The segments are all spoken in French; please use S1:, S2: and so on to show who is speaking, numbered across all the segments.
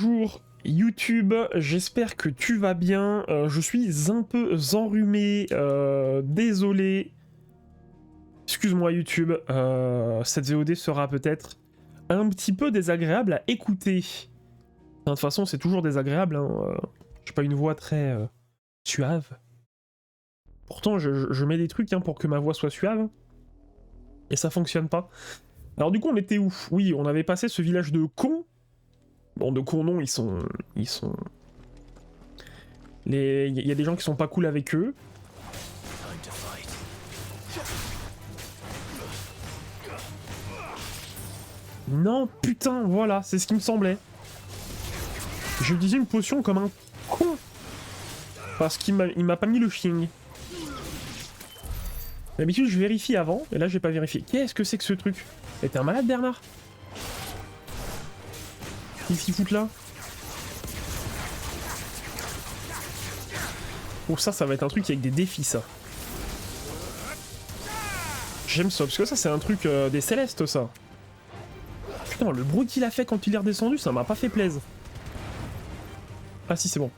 S1: bonjour YouTube, j'espère que tu vas bien. Je suis un peu enrhumé, désolé. Excuse-moi YouTube, cette VOD sera peut-être un petit peu désagréable à écouter. De toute façon, c'est toujours désagréable, hein. J'ai pas une voix très suave. Pourtant, je mets des trucs hein, pour que ma voix soit suave. Et ça fonctionne pas. Alors du coup, on était où? Oui, on avait passé ce village de cons. Bon, de cons non, ils sont... Il y a des gens qui sont pas cool avec eux. Non, putain, voilà, c'est ce qui me semblait. Je disais une potion comme un con. Parce qu'il m'a pas mis le ching. D'habitude, je vérifie avant, et là, j'ai pas vérifié. Qu'est-ce que c'est que ce truc? T'es un malade, Bernard? Qu'est-ce qu'il fout là? Oh, ça va être un truc avec des défis, ça. J'aime ça, parce que ça, c'est un truc des célestes, ça. Putain, le bruit qu'il a fait quand il est redescendu, ça m'a pas fait plaisir. Ah si, c'est bon.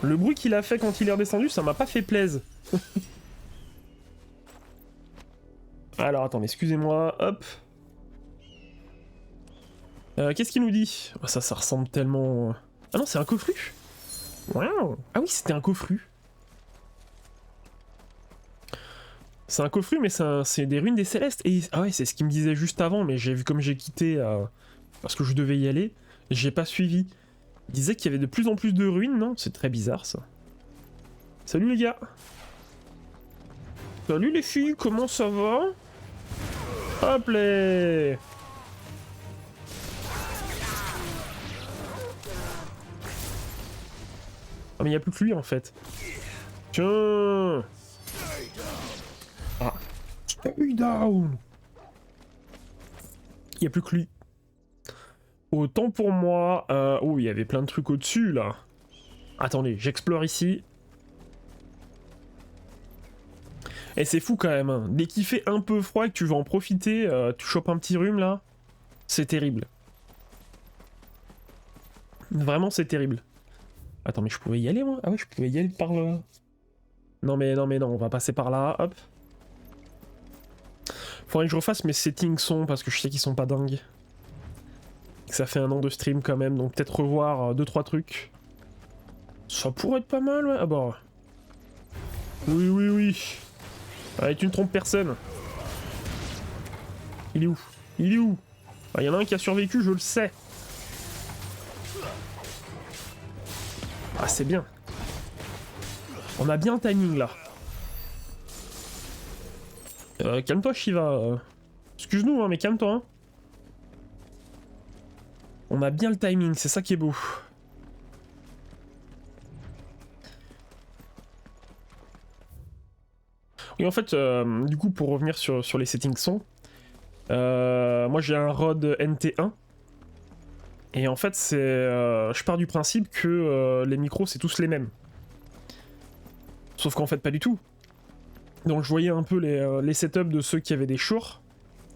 S1: Le bruit qu'il a fait quand il est redescendu, ça m'a pas fait plaisir. Alors, attendez, excusez-moi, hop. Qu'est-ce qu'il nous dit? Oh, ça ressemble tellement... Ah non, c'est un coffru. Wow. Ah oui, c'était un coffru. C'est un coffru, mais c'est des ruines des célestes. Et ah ouais, c'est ce qu'il me disait juste avant, mais j'ai vu comme j'ai quitté parce que je devais y aller, j'ai pas suivi. Il disait qu'il y avait de plus en plus de ruines, non? C'est très bizarre ça. Salut les gars. Salut les filles, comment ça va? Hop là. Ah mais il n'y a plus que lui en fait. Tiens. Ah. Stay down. Il n'y a plus que lui. Autant pour moi... Oh, il y avait plein de trucs au-dessus là. Attendez, j'explore ici. Et c'est fou quand même. Hein. Dès qu'il fait un peu froid et que tu veux en profiter, tu chopes un petit rhume là. C'est terrible. Vraiment c'est terrible. Attends, mais je pouvais y aller moi? Ah ouais, je pouvais y aller par là. Non, on va passer par là, hop. Faudrait que je refasse mes settings son parce que je sais qu'ils sont pas dingues. Ça fait un an de stream quand même, donc peut-être revoir 2-3 trucs. Ça pourrait être pas mal, ouais. Ah bah. Oui. Allez, tu ne trompes personne. Il est où? Il est où? Ah, y en a un qui a survécu, je le sais. Ah, c'est bien. On a bien le timing là. Calme-toi, Shiva. Excuse-nous, hein, mais calme-toi. Hein. On a bien le timing, c'est ça qui est beau. Et en fait, du coup, pour revenir sur les settings son, moi j'ai un Rode NT1. Et en fait, je pars du principe que les micros, c'est tous les mêmes. Sauf qu'en fait, pas du tout. Donc je voyais un peu les setups de ceux qui avaient des Shure.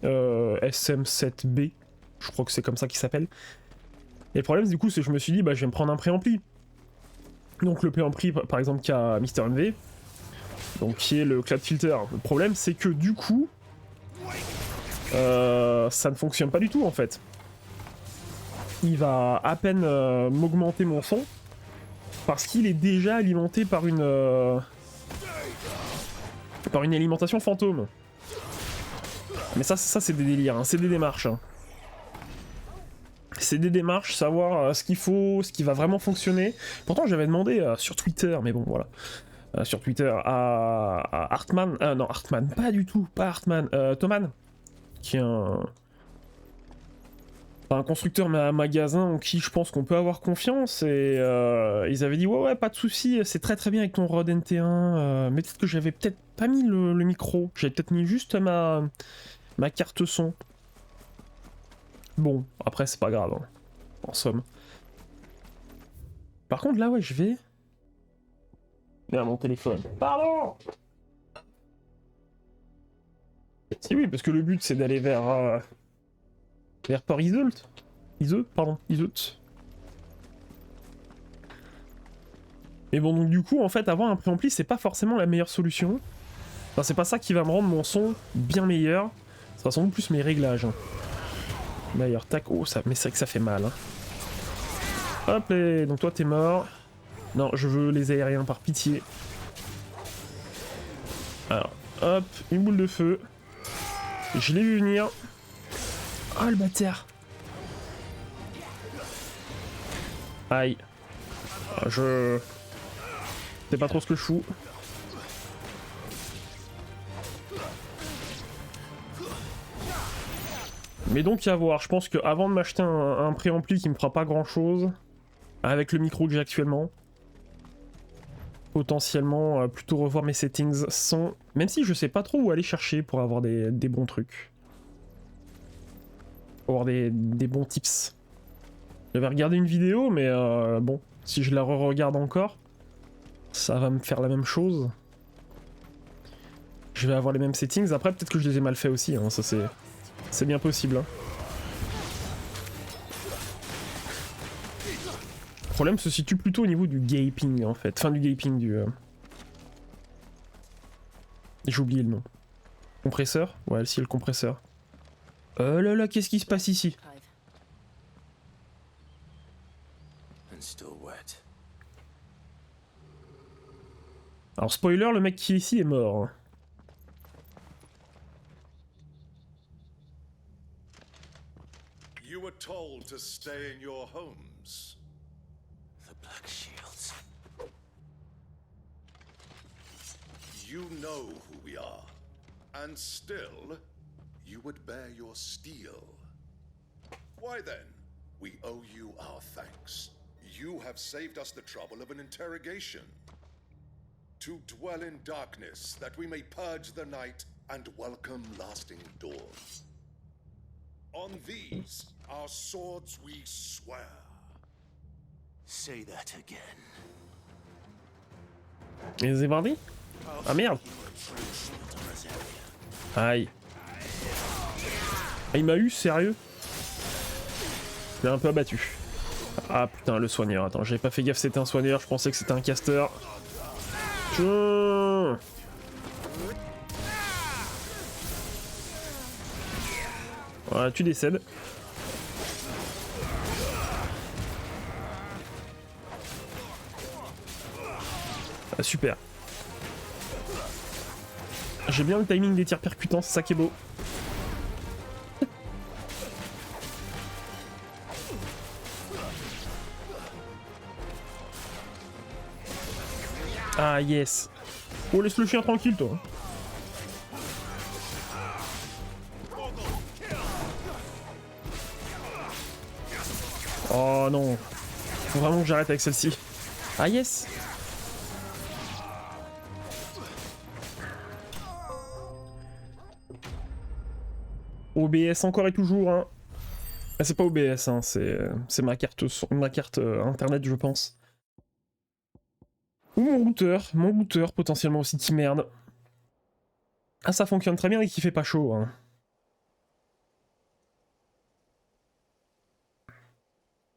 S1: SM7B, je crois que c'est comme ça qu'il s'appelle. Et le problème, du coup, c'est que je me suis dit, bah, je vais me prendre un préampli. Donc le préampli, par exemple, qu'a Mr. MV, donc qui est le clap filter. Le problème, c'est que du coup, ça ne fonctionne pas du tout, en fait. Il va à peine m'augmenter mon son, parce qu'il est déjà alimenté par une alimentation fantôme. Mais ça c'est des délires, hein. C'est des démarches. Hein. C'est des démarches, savoir ce qu'il faut, ce qui va vraiment fonctionner. Pourtant j'avais demandé sur Twitter, mais bon voilà. Sur Twitter à Hartman, non Hartman, pas du tout, pas Hartman, Thoman, qui est un constructeur magasin en qui je pense qu'on peut avoir confiance, et ils avaient dit ouais pas de souci, c'est très bien avec ton Rode NT1, mais peut-être que j'avais peut-être pas mis le micro, j'avais peut-être mis juste ma carte son. Bon, après c'est pas grave, hein, en somme. Par contre là ouais je vais... Merde, mon téléphone. Pardon. Si oui, parce que le but c'est d'aller vers Port Isolt. Pardon, Iseut. Mais bon, donc du coup, en fait, avoir un préampli, c'est pas forcément la meilleure solution. Enfin, c'est pas ça qui va me rendre mon son bien meilleur. Ce sera sans doute plus mes réglages. Hein. D'ailleurs, tac, oh, ça, mais c'est vrai que ça fait mal. Hein. Hop, et donc toi, t'es mort. Non, je veux les aériens par pitié. Alors, hop, une boule de feu. Je l'ai vu venir. Oh, le bâtard. Aïe. Je sais pas trop ce que je fous. Mais donc à voir, je pense qu'avant de m'acheter un préampli qui me fera pas grand chose, avec le micro que j'ai actuellement, potentiellement plutôt revoir mes settings son, même si je sais pas trop où aller chercher pour avoir des bons trucs. Pour avoir des bons tips. J'avais regardé une vidéo, mais bon, si je la re-regarde encore, ça va me faire la même chose. Je vais avoir les mêmes settings, après peut-être que je les ai mal fait aussi, hein, ça c'est bien possible. Hein. Le problème se situe plutôt au niveau du gaping en fait, enfin du gaping du... J'ai oublié le nom. Compresseur? Ouais, si, le compresseur. Oh là là, qu'est-ce qui se passe ici? Alors spoiler, le mec qui est ici est mort.
S2: You were told to stay in your homes.
S3: The Black Shields.
S2: You know who we are, and still, you would bear your steel. Why then, we owe you our thanks. You have saved us the trouble of an interrogation. To dwell in darkness, that we may purge the night and welcome lasting dawn. On these, our swords we swear.
S3: Say that again.
S1: Et c'est parti? Ah merde! Aïe. Ah, il m'a eu, sérieux? Je l'ai un peu abattu. Ah putain, le soigneur. Attends, j'avais pas fait gaffe, c'était un soigneur, je pensais que c'était un caster. Voilà, tu décèdes. Ah, super. J'ai bien le timing des tirs percutants, c'est ça qui est beau. Ah yes. Oh, laisse le chien tranquille toi. Oh non. Faut vraiment que j'arrête avec celle-ci. Ah yes. OBS encore et toujours hein. Ah, c'est pas OBS hein, c'est ma carte internet je pense. Ou mon routeur potentiellement aussi qui merde. Ah ça fonctionne très bien et qui fait pas chaud hein.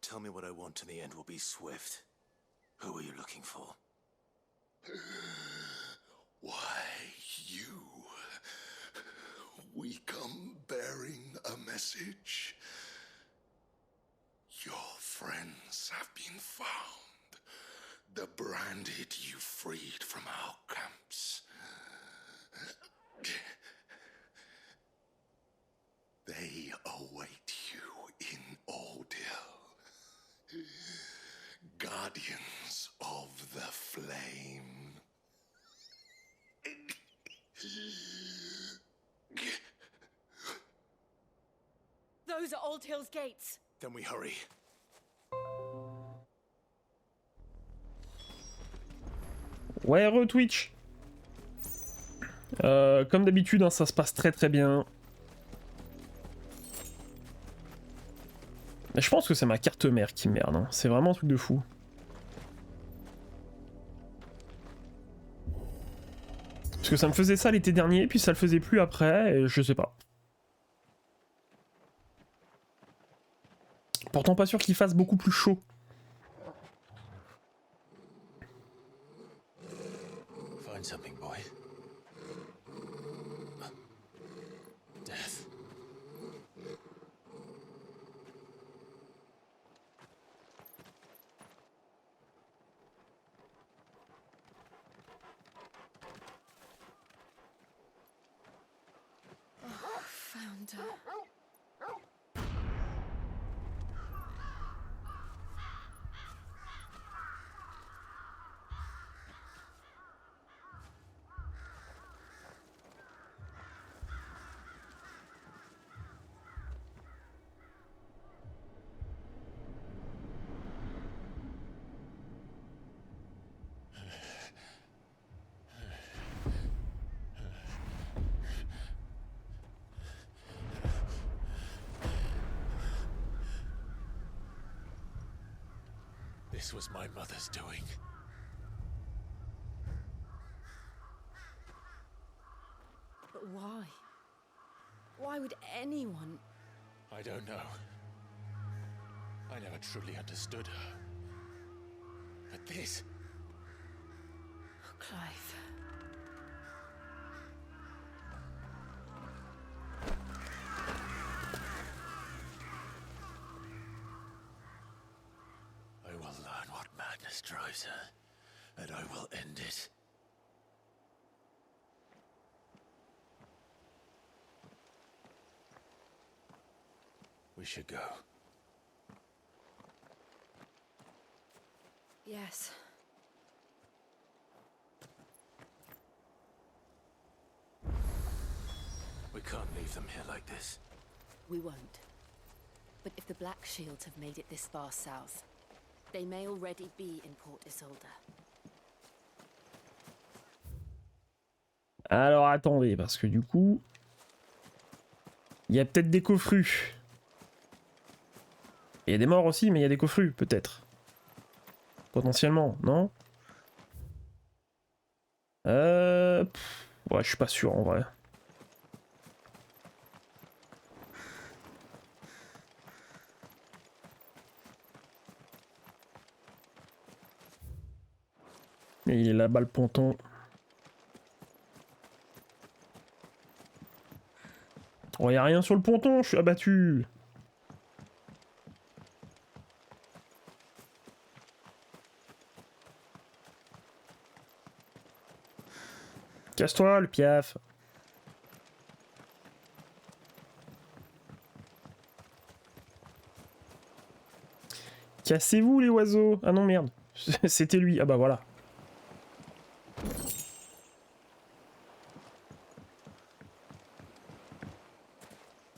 S3: Tell me what I want and the end will be swift. Who are you looking for?
S2: Why, you. We come bearing a message. Your friends have been found. The branded you freed from our camps. They await you in ordeal. Guardians of the flame.
S4: Those are Old Hill's gates.
S3: Then we hurry.
S1: Ouais, re-Twitch. Comme d'habitude, hein, ça se passe très très bien. Mais je pense que c'est ma carte mère qui merde. Hein. C'est vraiment un truc de fou. Parce que ça me faisait ça l'été dernier, puis ça le faisait plus après, et je sais pas. Pourtant pas sûr qu'il fasse beaucoup plus chaud.
S3: Find something, boy. Death.
S4: Found her.
S3: This was my mother's doing.
S4: But why? Why would anyone?
S3: I don't know. I never truly understood her. But this...
S4: Oh, Clive.
S3: I will learn what madness drives her, and I will end it. We should go.
S4: Yes.
S3: We can't leave them here like this.
S4: We won't. But if the Black Shields have made it this far south, they may already be in Port Isolde.
S1: Alors attendez, parce que du coup... Il y a peut-être des coffrus. Il y a des morts aussi, mais il y a des coffrus, peut-être. Potentiellement, non? Ouais, je suis pas sûr en vrai. Et il est là-bas le ponton. Oh, y a rien sur le ponton, je suis abattu. Casse-toi, le piaf. Cassez-vous, les oiseaux. Ah non, merde. C'était lui. Ah bah voilà.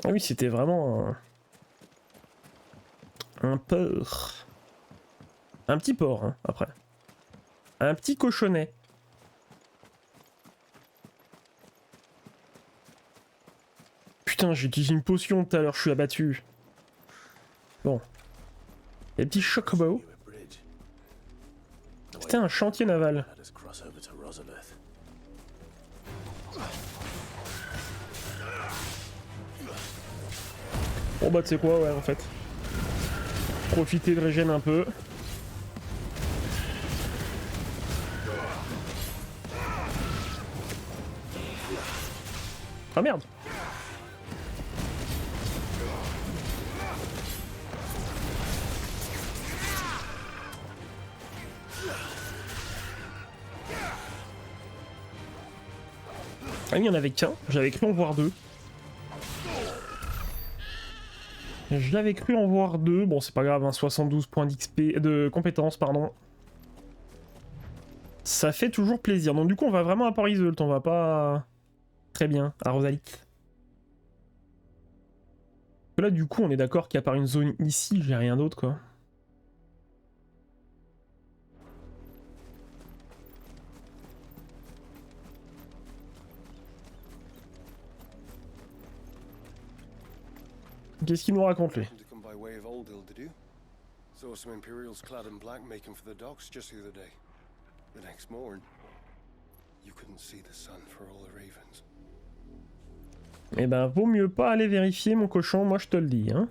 S1: Ah oui, c'était vraiment un porc. Un petit porc, hein, après. Un petit cochonnet. Putain, j'ai utilisé une potion tout à l'heure, je suis abattu. Bon. Il y a des petits chocobos. C'était un chantier naval. Bon bah tu sais quoi, ouais en fait. Profiter de régène un peu. Ah merde. Ah oui, il y en avait qu'un, j'avais cru en voir deux. Je l'avais cru en voir deux, bon c'est pas grave, hein, 72 points d'XP, de compétences, pardon. Ça fait toujours plaisir, donc du coup on va vraiment à Port Isolde, on va pas... Très bien, à Rosalite. Là du coup on est d'accord qu'à part une zone ici, j'ai rien d'autre quoi. Qu'est-ce qu'il nous raconte lui?
S5: Saw some Imperials clad in black making for the docks just the other day. The next morn, you couldn't see the sun for all the ravens.
S1: Eh ben, vaut mieux pas aller vérifier mon cochon, moi je te le dis, hein.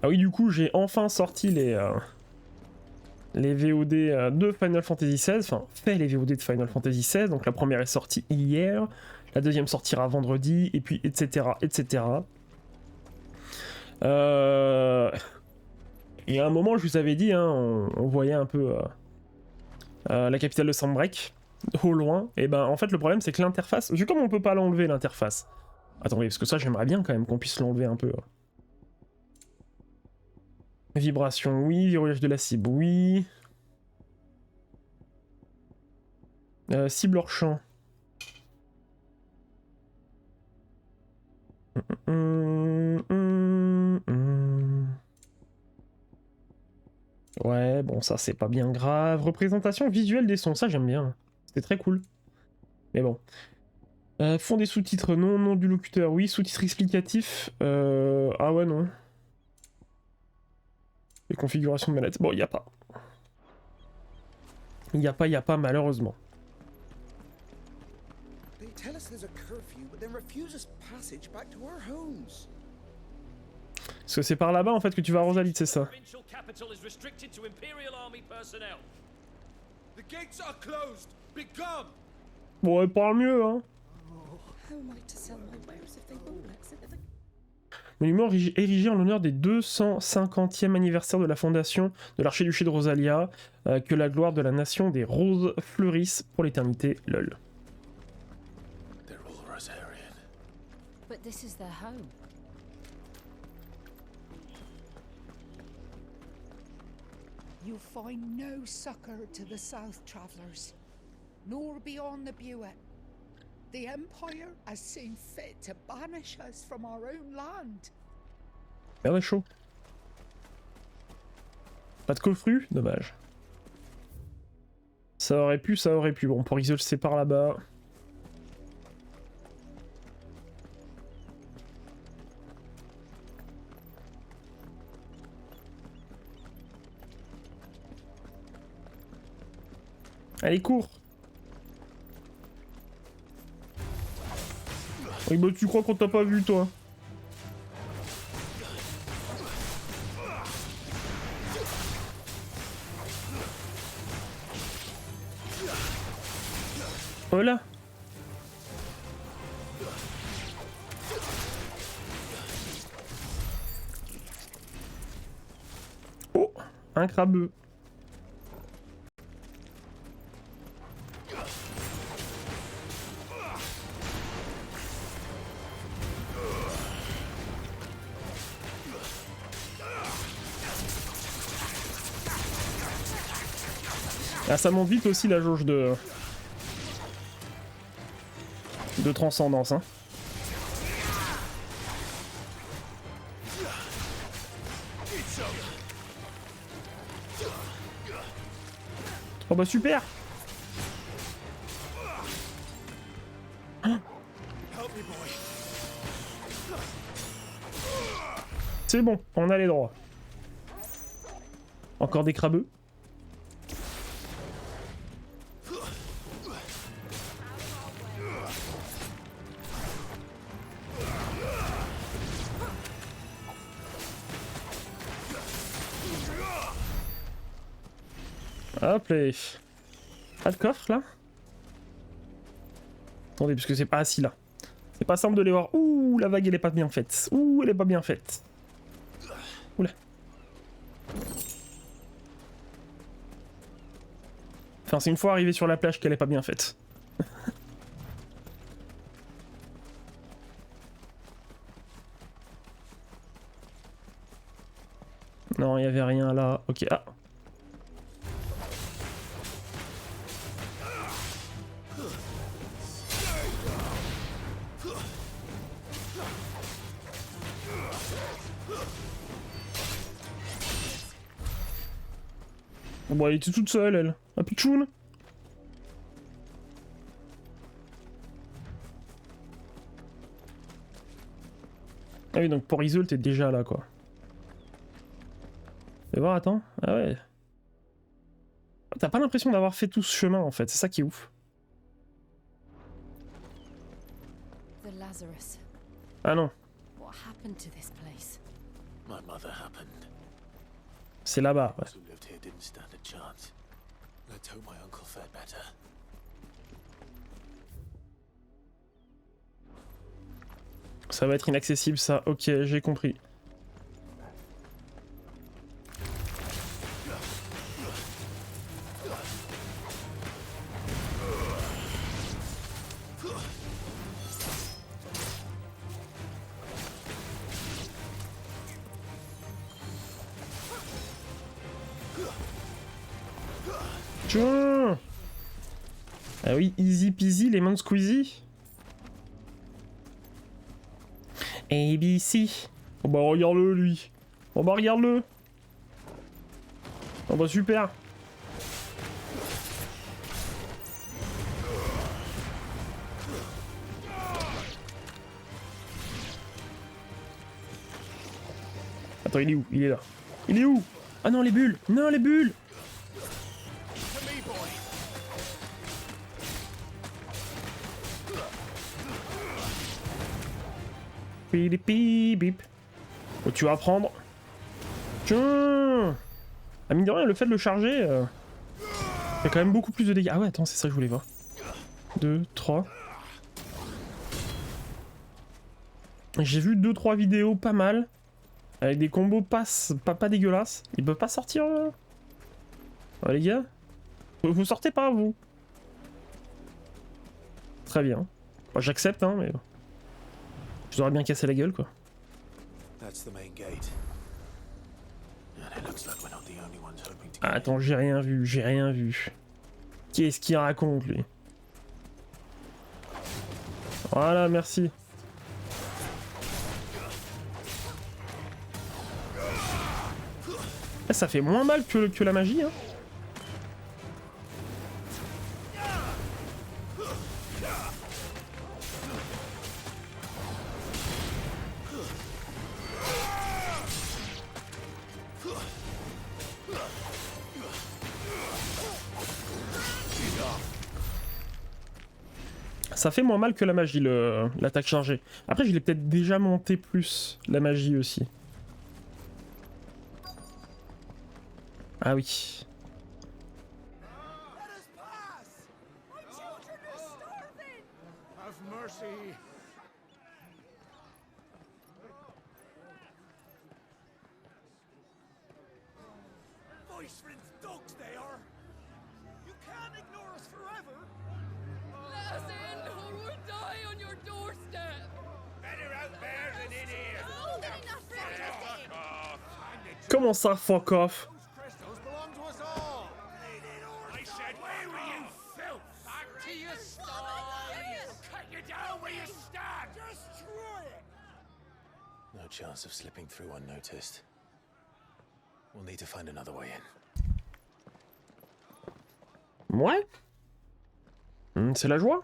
S1: Ah oui, du coup, j'ai enfin sorti les VOD de Final Fantasy XVI, enfin, fait les VOD de Final Fantasy XVI, donc la première est sortie hier, la deuxième sortira vendredi, et puis etc. etc. Il y a un moment, je vous avais dit, hein, on voyait un peu la capitale de Semble au loin, et ben en fait le problème c'est que l'interface, vu comme on peut pas l'enlever l'interface, attendez, parce que ça j'aimerais bien quand même qu'on puisse l'enlever un peu. Vibration, oui, verrouillage de la cible, oui. Cible hors champ. Ouais, bon, ça c'est pas bien grave. Représentation visuelle des sons, ça j'aime bien. C'était très cool. Mais bon. Fond des sous-titres, non, nom du locuteur, oui. Sous-titres explicatifs, ah ouais, non. Les configurations de manette, bon, y a pas. Y a pas, malheureusement.
S6: They tell us there's a curfew, but then refuse us passage back to our homes.
S1: Parce que c'est par là-bas en fait que tu vas à Rosalite, c'est ça.
S7: Provincial capital is restricted to Imperial Army personnel.
S6: The gates are closed. Become.
S1: Bon, elle parle mieux, hein.
S4: How am I to sell my wares if they won't exit the...
S1: Monument érigé en l'honneur des 250e anniversaire de la fondation de l'archiduché de Rosalia, que la gloire de la nation des roses fleurisse pour l'éternité, lol.
S3: They're all Rosarian.
S4: But this is their home.
S8: You'll find no succor to the south travellers, nor beyond the Buet. The Empire has seen fit to banish us from our own land.
S1: Merde, chaud. Pas de coffru? Dommage. Ça aurait pu, ça aurait pu. Bon, pour Isol, c'est par là-bas. Allez, cours! Oui, bah tu crois qu'on t'a pas vu, toi? Voilà! Oh! Un crabeux! Ah, ça monte vite aussi la jauge de transcendance, hein. Oh bah super! C'est bon, on a les droits. Encore des crabeux. Hop là. Pas de coffre là? Attendez, parce que c'est pas assis là. C'est pas simple de les voir. Ouh, la vague elle est pas bien faite. Ouh, elle est pas bien faite. Oula. Enfin, c'est une fois arrivé sur la plage qu'elle est pas bien faite. Non, il y avait rien là. Ok, ah. Bon, elle était toute seule, elle. Un pitchoun. Ah oui, donc pour Isol, t'es déjà là, quoi. Fais voir, attends. Ah ouais. T'as pas l'impression d'avoir fait tout ce chemin, en fait. C'est ça qui est ouf.
S4: The Lazarus.
S1: Ah non.
S4: What happened to this place?
S3: My mother happened.
S1: C'est là-bas, ouais.
S3: Those who lived here didn't stand a chance. Let's hope my uncle fared better.
S1: Ça va être inaccessible, ça. Ok, j'ai compris. Tiens. Ah oui, easy peasy, lemon squeezy. ABC. Oh bah regarde-le lui. Oh bah regarde-le. Oh bah super. Attends, il est où? Il est là. Il est où? Ah non, les bulles. Non, les bulles. Bip. Oh, tu vas prendre. Tiens. Ah, mine de rien, le fait de le charger, il y a quand même beaucoup plus de dégâts. Ah ouais, attends, c'est ça que je voulais voir. 2, 3. J'ai vu 2-3 vidéos pas mal. Avec des combos pas dégueulasses. Ils peuvent pas sortir. Ouais, les gars. Vous sortez pas, vous. Très bien. Bon, j'accepte, hein, mais. Je vous aurais bien cassé la gueule, quoi. Ah, attends, j'ai rien vu. Qu'est-ce qu'il raconte, lui? Voilà, merci. Ah, ça fait moins mal que la magie, hein. Ça fait moins mal que la magie, l'attaque chargée. Après, je l'ai peut-être déjà monté plus, la magie aussi. Ah oui. Comment ça, fuck off?
S3: No chance of slipping through unnoticed. We'll need to find another way in.
S1: Ouais. C'est la joie.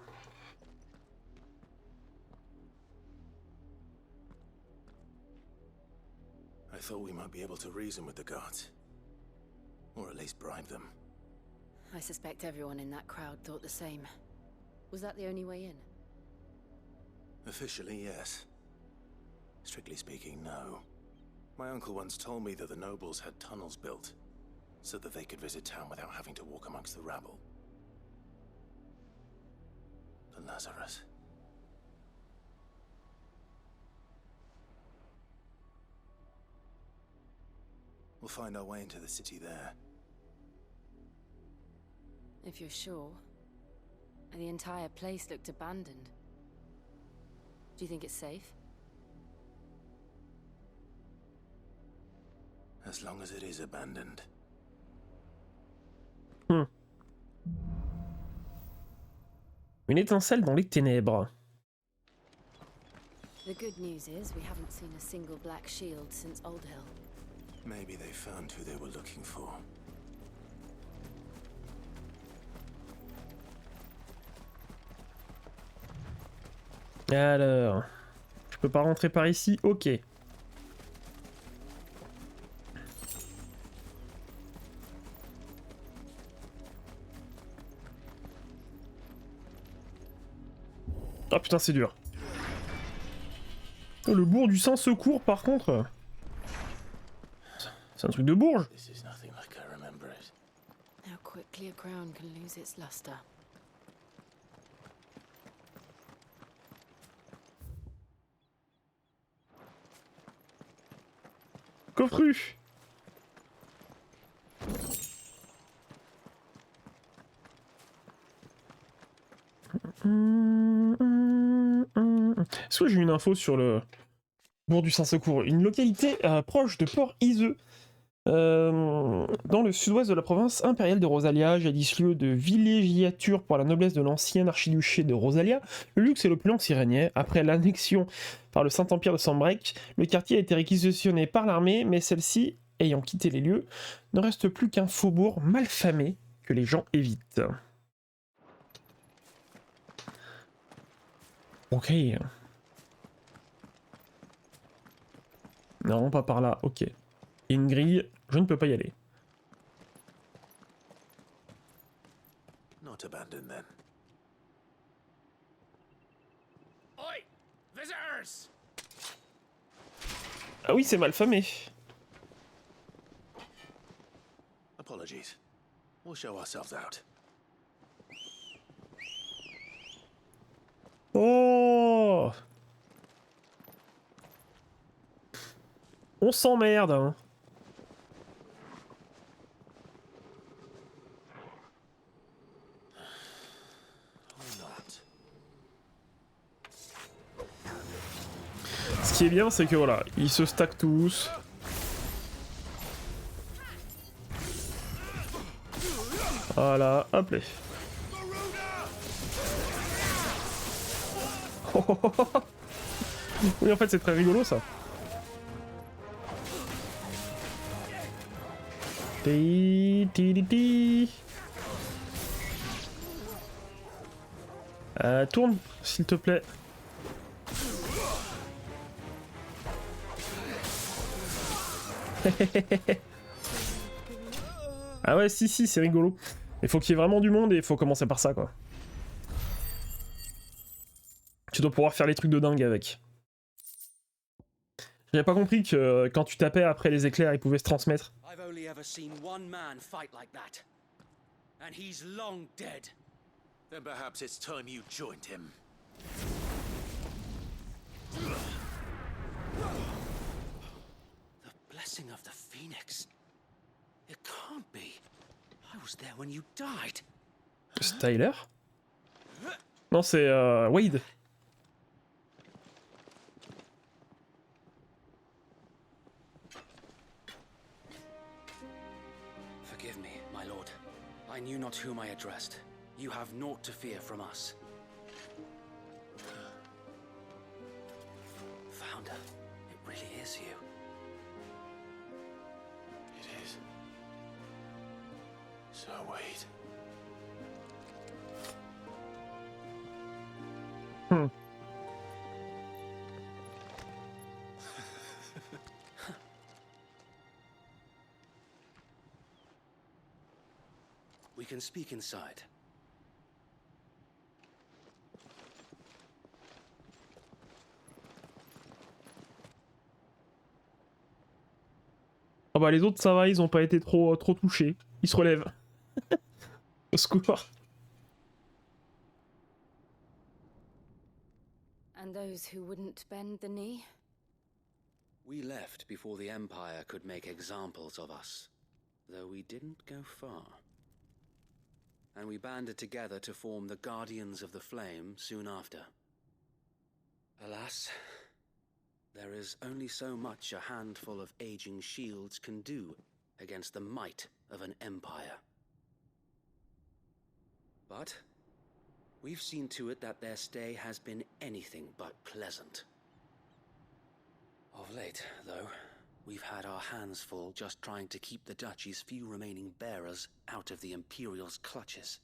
S3: I thought we might be able to reason with the guards. Or at least bribe them.
S4: I suspect everyone in that crowd thought the same. Was that the only way in?
S3: Officially, yes. Strictly speaking, no. My uncle once told me that the nobles had tunnels built, so that they could visit town without having to walk amongst the rabble. The Lazarus. We'll find our way into the city there.
S4: If you're sure. The entire place looked abandoned. Do you think it's safe?
S3: As long as it is abandoned.
S1: Une étincelle dans les ténèbres.
S4: The good news is we haven't seen a single black shield since Old Hill.
S3: Maybe they found who they were looking for.
S1: Alors, je peux pas rentrer par ici? Ok. Oh putain, c'est dur. Oh, le bourg du Saint-Secours, par contre. C'est un truc de bourge.
S3: This is nothing like I remember it.
S4: How quickly a crown can lose its luster.
S1: Coffru. Est-ce que j'ai une info sur le bourg du Saint-Secours? Une localité proche de Port-Iseux, dans le sud-ouest de la province impériale de Rosalia, jadis lieu de villégiature pour la noblesse de l'ancien archiduché de Rosalia, le luxe et l'opulence y régnaient. Après l'annexion par le Saint-Empire de Semble, le quartier a été réquisitionné par l'armée, mais celle-ci, ayant quitté les lieux, ne reste plus qu'un faubourg malfamé que les gens évitent. Ok. Non, pas par là, ok. Et une grille, je ne peux pas y aller.
S3: Not abandoned then.
S7: Oi! Visitors!
S1: Ah oui, c'est malfamé.
S3: Apologies. We'll show ourselves out.
S1: Oh! On s'emmerde, hein. Ce qui est bien, c'est que voilà, ils se stackent tous. Voilà, hop là. Oui, en fait, c'est très rigolo ça. Tourne, s'il te plaît. Ah ouais, si, c'est rigolo. Il faut qu'il y ait vraiment du monde et il faut commencer par ça, quoi. Tu dois pouvoir faire les trucs de dingue avec. J'avais pas compris que quand tu tapais après les éclairs, ils pouvaient se transmettre.
S7: I've only ever seen one man fight like that. And he's long dead.
S3: Then perhaps it's time you joined him.
S7: The blessing of the Phoenix. It can't be. I was there when you died.
S1: C'est Tyler? Non, c'est Wade.
S7: Forgive me, my lord. I knew not whom I addressed. You have naught to fear from us. Founder, it really is you.
S3: It is. So wait.
S7: We can speak inside.
S1: Ah bah les autres ça va, ils ont pas été trop touchés. Ils se relèvent. Au secours.
S4: And those who wouldn't bend the knee?
S7: We left before the Empire could make examples of us, though we didn't go far. And we banded together to form the Guardians of the Flame soon after. Alas, there is only so much a handful of aging shields can do against the might of an empire. But we've seen to it that their stay has been anything but pleasant. Of late, though, we've had our hands full just trying to keep the Duchy's few remaining bearers out of the Imperial's clutches.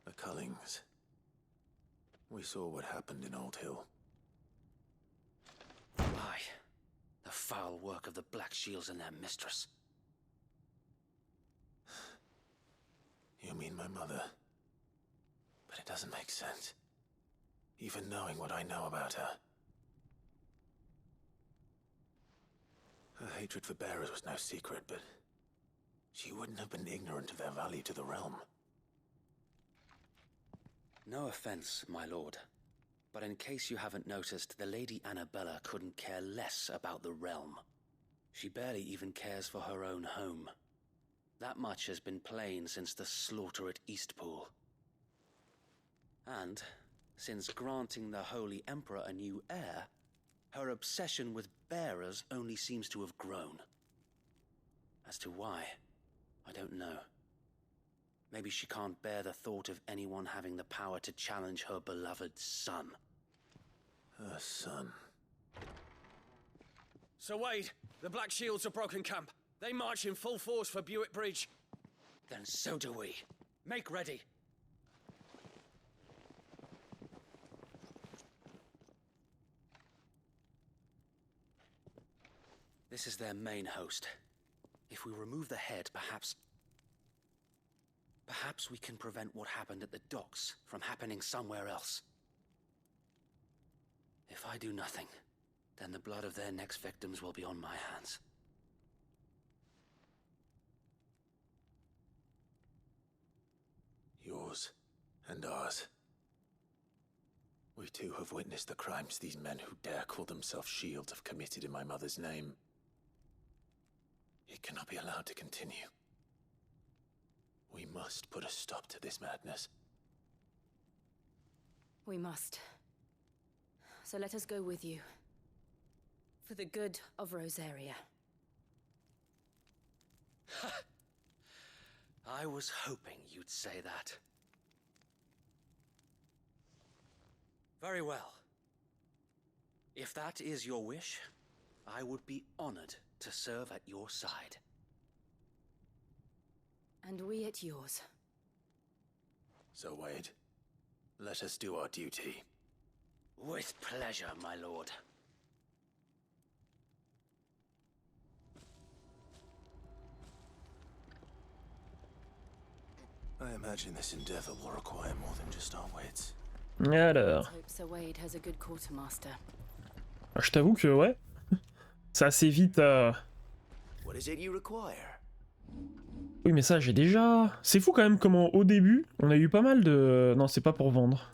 S3: The Cullings. We saw what happened in Old Hill.
S7: Aye, the foul work of the Black Shields and their mistress.
S3: You mean my mother? But it doesn't make sense. Even knowing what I know about her. hatred for bearers was no secret, but she wouldn't have been ignorant of their value to the realm.
S7: No offense, my lord, but in case you haven't noticed, the Lady Annabella couldn't care less about the realm. She barely even cares for her own home. That much has been plain since the slaughter at Eastpool. And, since granting the Holy Emperor a new heir, her obsession with bearers only seems to have grown. As to why, I don't know. Maybe she can't bear the thought of anyone having the power to challenge her beloved son.
S3: Her son.
S9: Sir Wade, the Black Shields have broken camp. They march in full force for Buick Bridge.
S7: Then so do we. Make ready. This is their main host. If we remove the head, perhaps we can prevent what happened at the docks from happening somewhere else. If I do nothing, then the blood of their next victims will be on my hands.
S3: Yours and ours. We too have witnessed the crimes these men who dare call themselves shields have committed in my mother's name. It cannot be allowed to continue. We must put a stop to this madness.
S4: We must. So let us go with you. For the good of Rosaria.
S7: I was hoping you'd say that. Very well. If that is your wish, I would be honored to serve at your side.
S4: And we at yours.
S3: So, Wade, let us do our duty.
S7: With pleasure, my lord.
S3: I imagine this endeavor will require more than just our wits.
S1: Alors.
S4: Let's hope Sir Wade has a good quartermaster.
S1: Ah, je t'avoue que ouais. C'est assez vite.
S3: What is it you require?
S1: Oui, mais ça, j'ai déjà. C'est fou quand même comment au début, on a eu pas mal de. Non, c'est pas pour vendre.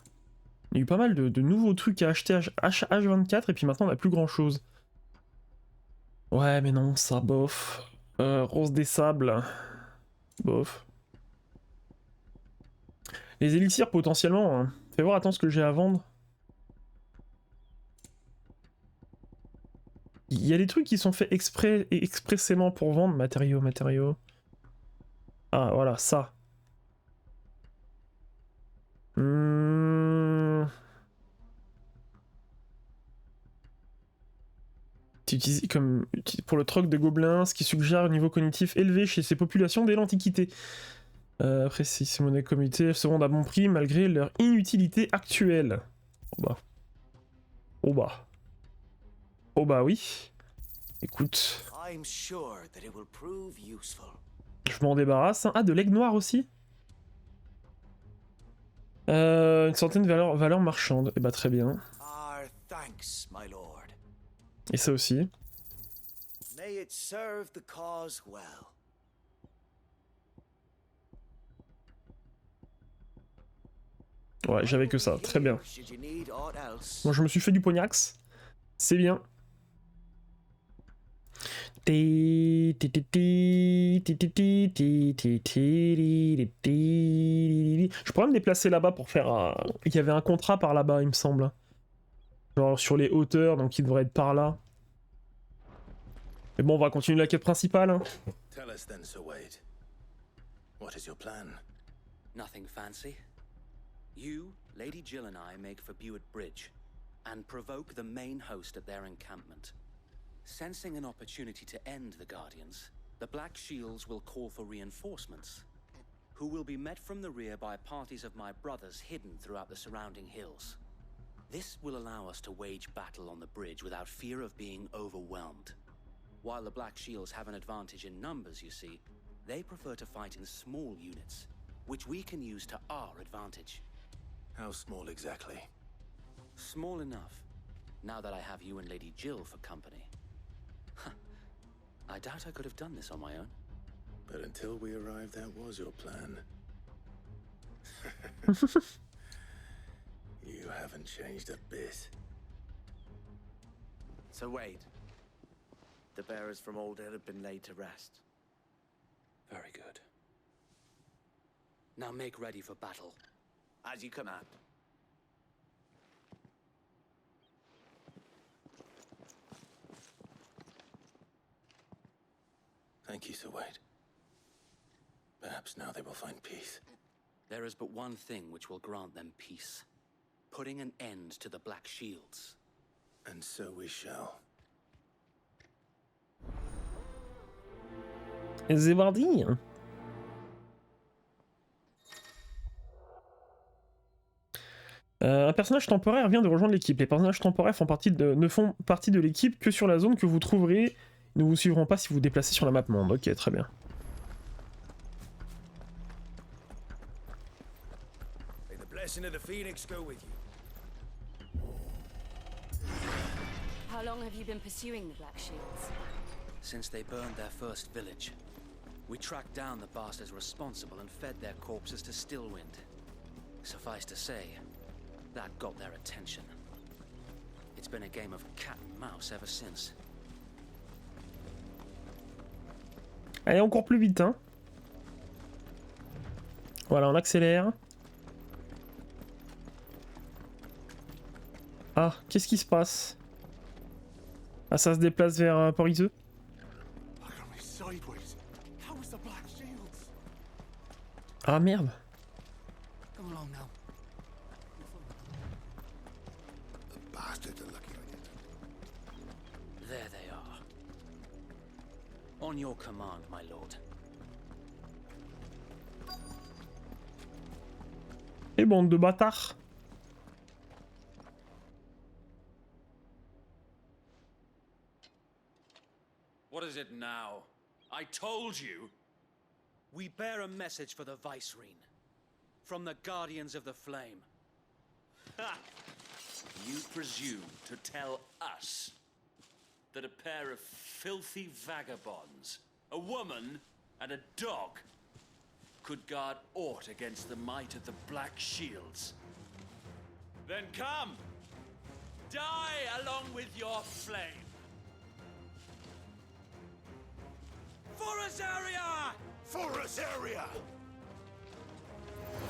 S1: On a eu pas mal de nouveaux trucs à acheter H24 et puis maintenant on a plus grand chose. Ouais, mais non, ça, bof. Rose des sables. Bof. Les élixirs potentiellement. Hein. Fais voir, attends ce que j'ai à vendre. Il y a des trucs qui sont faits expressément pour vendre. Matériaux. Ah, voilà, ça. C'est utilisé comme pour le troc de gobelins, ce qui suggère un niveau cognitif élevé chez ces populations dès l'Antiquité. Après, si ces monnaies communautaires se vendent à bon prix malgré leur inutilité actuelle. Oh bah oui. Écoute. Je m'en débarrasse. Ah, de l'aigle noir aussi. Une centaine de valeurs marchandes. Et bah très bien. Et ça aussi. Ouais, j'avais que ça, très bien. Moi, je me suis fait du pognax. C'est bien. Je pourrais me déplacer là-bas pour faire un... Il y avait un contrat par là-bas, il me semble. Genre sur les hauteurs, donc il devrait être par là. Mais bon, on va continuer la quête principale. Hein.
S3: Tell us then, Sir Wade. What is your plan?
S7: Nothing fancy. You, Lady Jill and I make for Buick Bridge, and provoke the main host at their encampment. Sensing an opportunity to end the Guardians, the Black Shields will call for reinforcements, who will be met from the rear by parties of my brothers hidden throughout the surrounding hills. This will allow us to wage battle on the bridge without fear of being overwhelmed. While the Black Shields have an advantage in numbers, you see, they prefer to fight in small units, which we can use to our advantage.
S3: How small exactly?
S7: Small enough, now that I have you and Lady Jill for company. I doubt I could have done this on my own.
S3: But until we arrived, that was your plan. You haven't changed a bit.
S10: So Wade, the bearers from Old Hill have been laid to rest.
S7: Very good. Now make ready for battle.
S10: As you command.
S3: Thank you, Sir Wade. Perhaps now they will find peace.
S7: There is but one thing which will grant them peace. Putting an end to the Black Shields.
S3: And so we shall.
S1: C'est parti. Un personnage temporaire vient de rejoindre l'équipe. Les personnages temporaires ne font partie de l'équipe que sur la zone que vous trouverez. Ils ne vous suivront pas si vous vous déplacez sur la map monde. Ok, très bien.
S9: May the blessing of the Phoenix go with you.
S4: How long have you been pursuing the Black Shields?
S7: Since they burned their first village, we tracked down the bastards responsible and fed their corpses to Stillwind. Suffice to say, that got their attention. It's been a game of cat and mouse ever since.
S1: Allez, on court plus vite, hein. Voilà, on accélère. Ah, qu'est-ce qui se passe? Ah, ça se déplace vers Port-Iseux. Ah merde.
S9: Come along now.
S2: The bastards are looking at it.
S7: There they are. On your command, my lord.
S1: Et bande de bâtards.
S9: What is it now? I told you.
S7: We bear a message for the Vicereine. From the Guardians of the Flame.
S11: Ha! You presume to tell us that a pair of filthy vagabonds, a woman and a dog, could guard aught against the might of the Black Shields? Then come! Die along with your flame! For Azaria! For Azaria!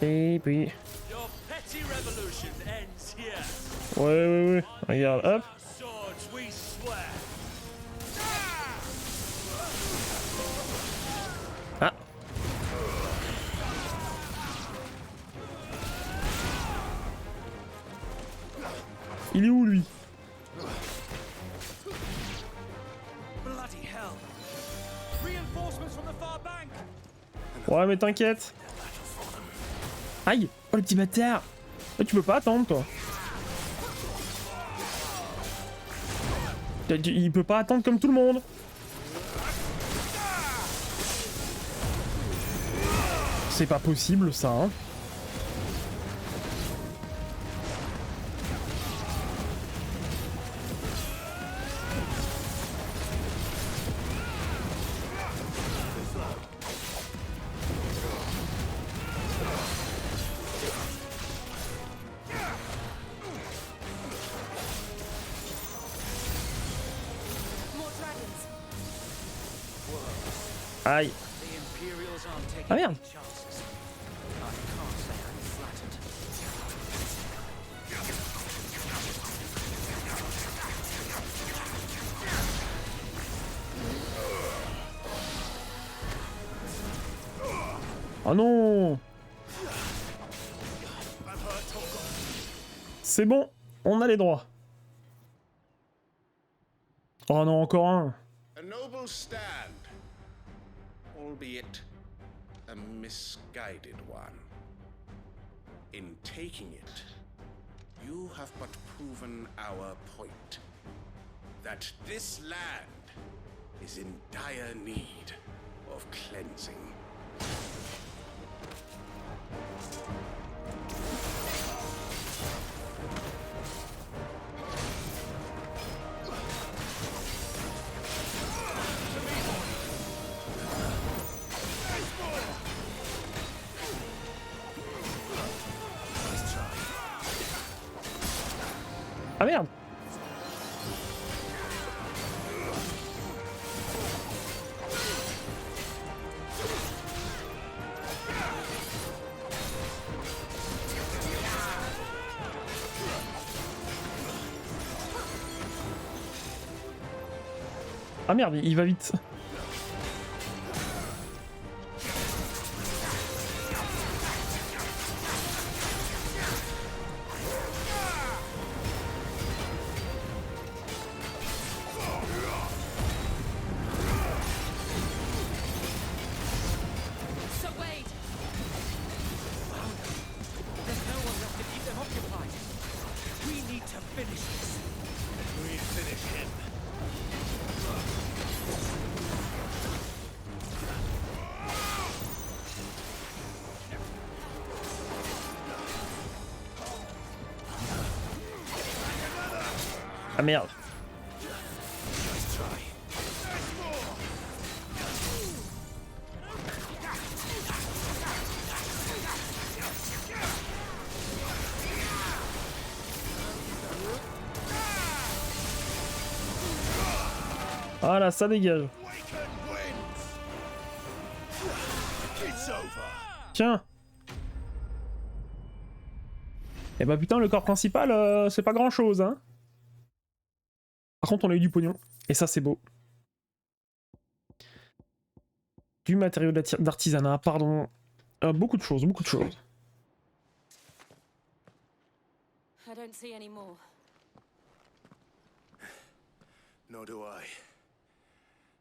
S1: Et puis...
S11: Your petty revolution ends here.
S1: Ouais, regarde, hop.
S11: Swords we swear.
S1: Ah. Il est où, lui?
S9: Bloody hell. Reinforcements from the far bank.
S1: Ouais, mais t'inquiète. Aïe! Oh, le petit bâtard! Oh, tu peux pas attendre, toi. Il peut pas attendre comme tout le monde. C'est pas possible, ça, hein. Aïe. Ah merde. Oh non. C'est bon, on a les droits. Oh non, encore un.
S2: A noble stand, albeit a misguided one. In taking it, you have but proven our point. That this land is in dire need of cleansing.
S1: Ah merde! Ah merde, il va vite. Ah merde. Voilà, ça dégage. Tiens. Et bah putain, le corps principal, c'est pas grand chose, hein. Par contre, on a eu du pognon. Et ça, c'est beau. Du matériau d'artisanat, pardon. Beaucoup de choses, beaucoup de choses.
S4: I don't see any more.
S3: Nor do I.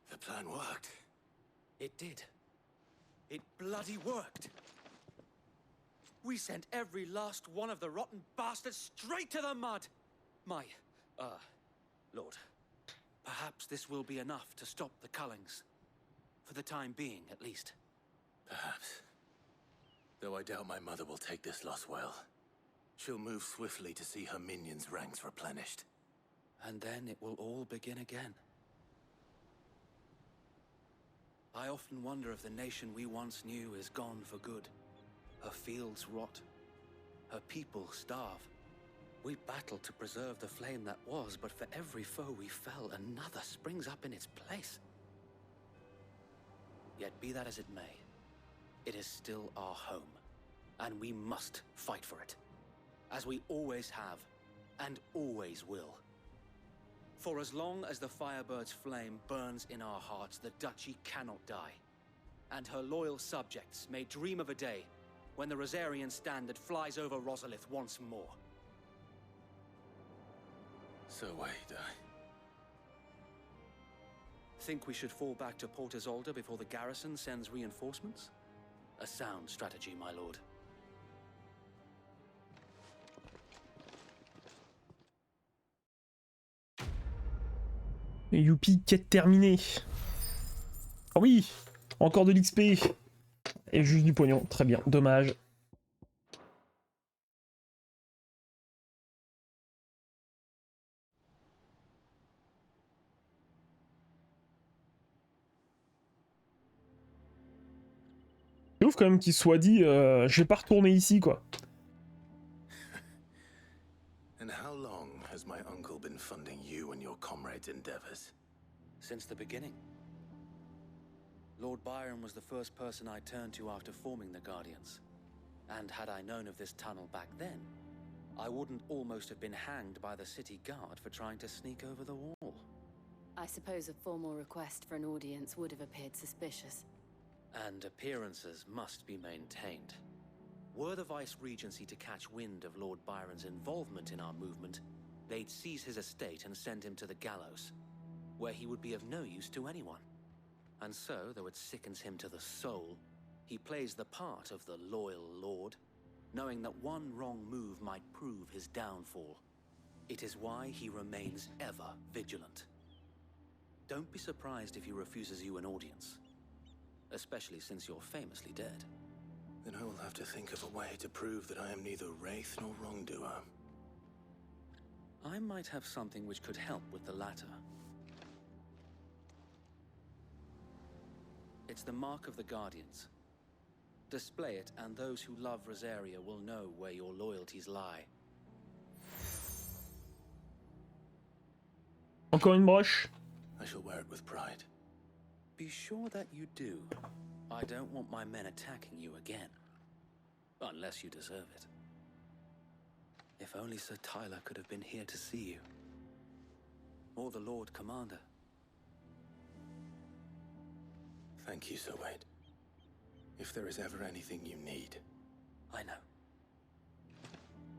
S3: The plan worked.
S9: It did. It bloody worked. We sent every last one of the rotten bastards straight to the mud. My, Lord, perhaps this will be enough to stop the Cullings. For the time being, at least.
S3: Perhaps. Though I doubt my mother will take this loss well. She'll move swiftly to see her minions' ranks replenished.
S7: And then it will all begin again. I often wonder if the nation we once knew is gone for good. Her fields rot. Her people starve. We battled to preserve the flame that was, but for every foe we fell, another springs up in its place. Yet be that as it may, it is still our home, and we must fight for it, as we always have, and always will. For as long as the Firebird's flame burns in our hearts, the Duchy cannot die, and her loyal subjects may dream of a day when the Rosarian standard flies over Rosalith once more.
S3: So wait,
S7: Think we should fall back to Port Isolde before the garrison sends reinforcements? A sound strategy, my lord.
S1: Youpi, quête terminée. Oh oui, encore de l'XP. Et juste du pognon, très bien, dommage. C'est ouf quand même qu'il soit dit, je vais pas retourner ici, quoi.
S3: And how long has my uncle been funding you and your comrades' endeavors?
S7: Since the beginning. Lord Byron was the first person I turned to after forming the Guardians. And had I known of this tunnel back then, I wouldn't almost have been hanged by the city guard for trying to sneak over the wall.
S4: I suppose a formal request for an audience would have appeared suspicious.
S7: And appearances must be maintained. Were the Vice-Regency to catch wind of Lord Byron's involvement in our movement, they'd seize his estate and send him to the gallows, where he would be of no use to anyone. And so, though it sickens him to the soul, he plays the part of the loyal lord, knowing that one wrong move might prove his downfall. It is why he remains ever vigilant. Don't be surprised if he refuses you an audience, especially since you're famously dead.
S3: Then I will have to think of a way to prove that I am neither wraith nor wrongdoer.
S7: I might have something which could help with the latter. It's the mark of the Guardians. Display it, and those who love Rosaria will know where your loyalties lie.
S1: Encore une broche.
S3: I shall wear it with pride.
S7: Be sure that you do. I don't want my men attacking you again. Unless you deserve it. If only Sir Tyler could have been here to see you. Or the Lord Commander.
S3: Thank you, Sir Wade. If there is ever anything you need.
S7: I know.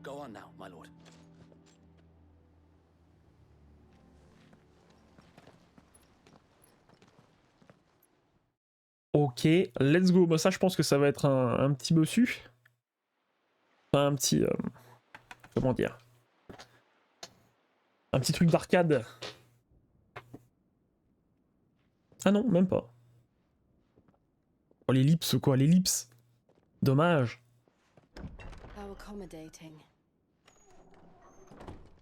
S7: Go on now, my lord.
S1: Ok, let's go. Bah ça, je pense que ça va être un petit bossu. Enfin, un petit... comment dire? Un petit truc d'arcade. Ah non, même pas. Oh, l'ellipse, quoi, l'ellipse. Dommage.
S4: How accommodating.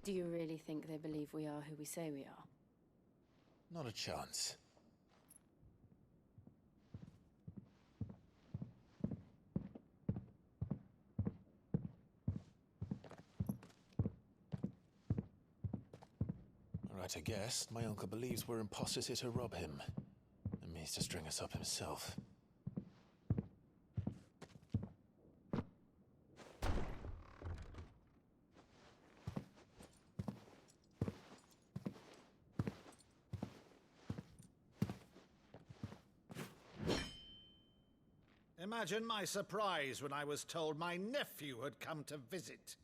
S4: Do you really think they believe we are who we say we are?
S3: Not a chance. Right, I guess. My uncle believes we're imposters here to rob him. And means to string us up himself.
S12: Imagine my surprise when I was told my nephew had come to visit.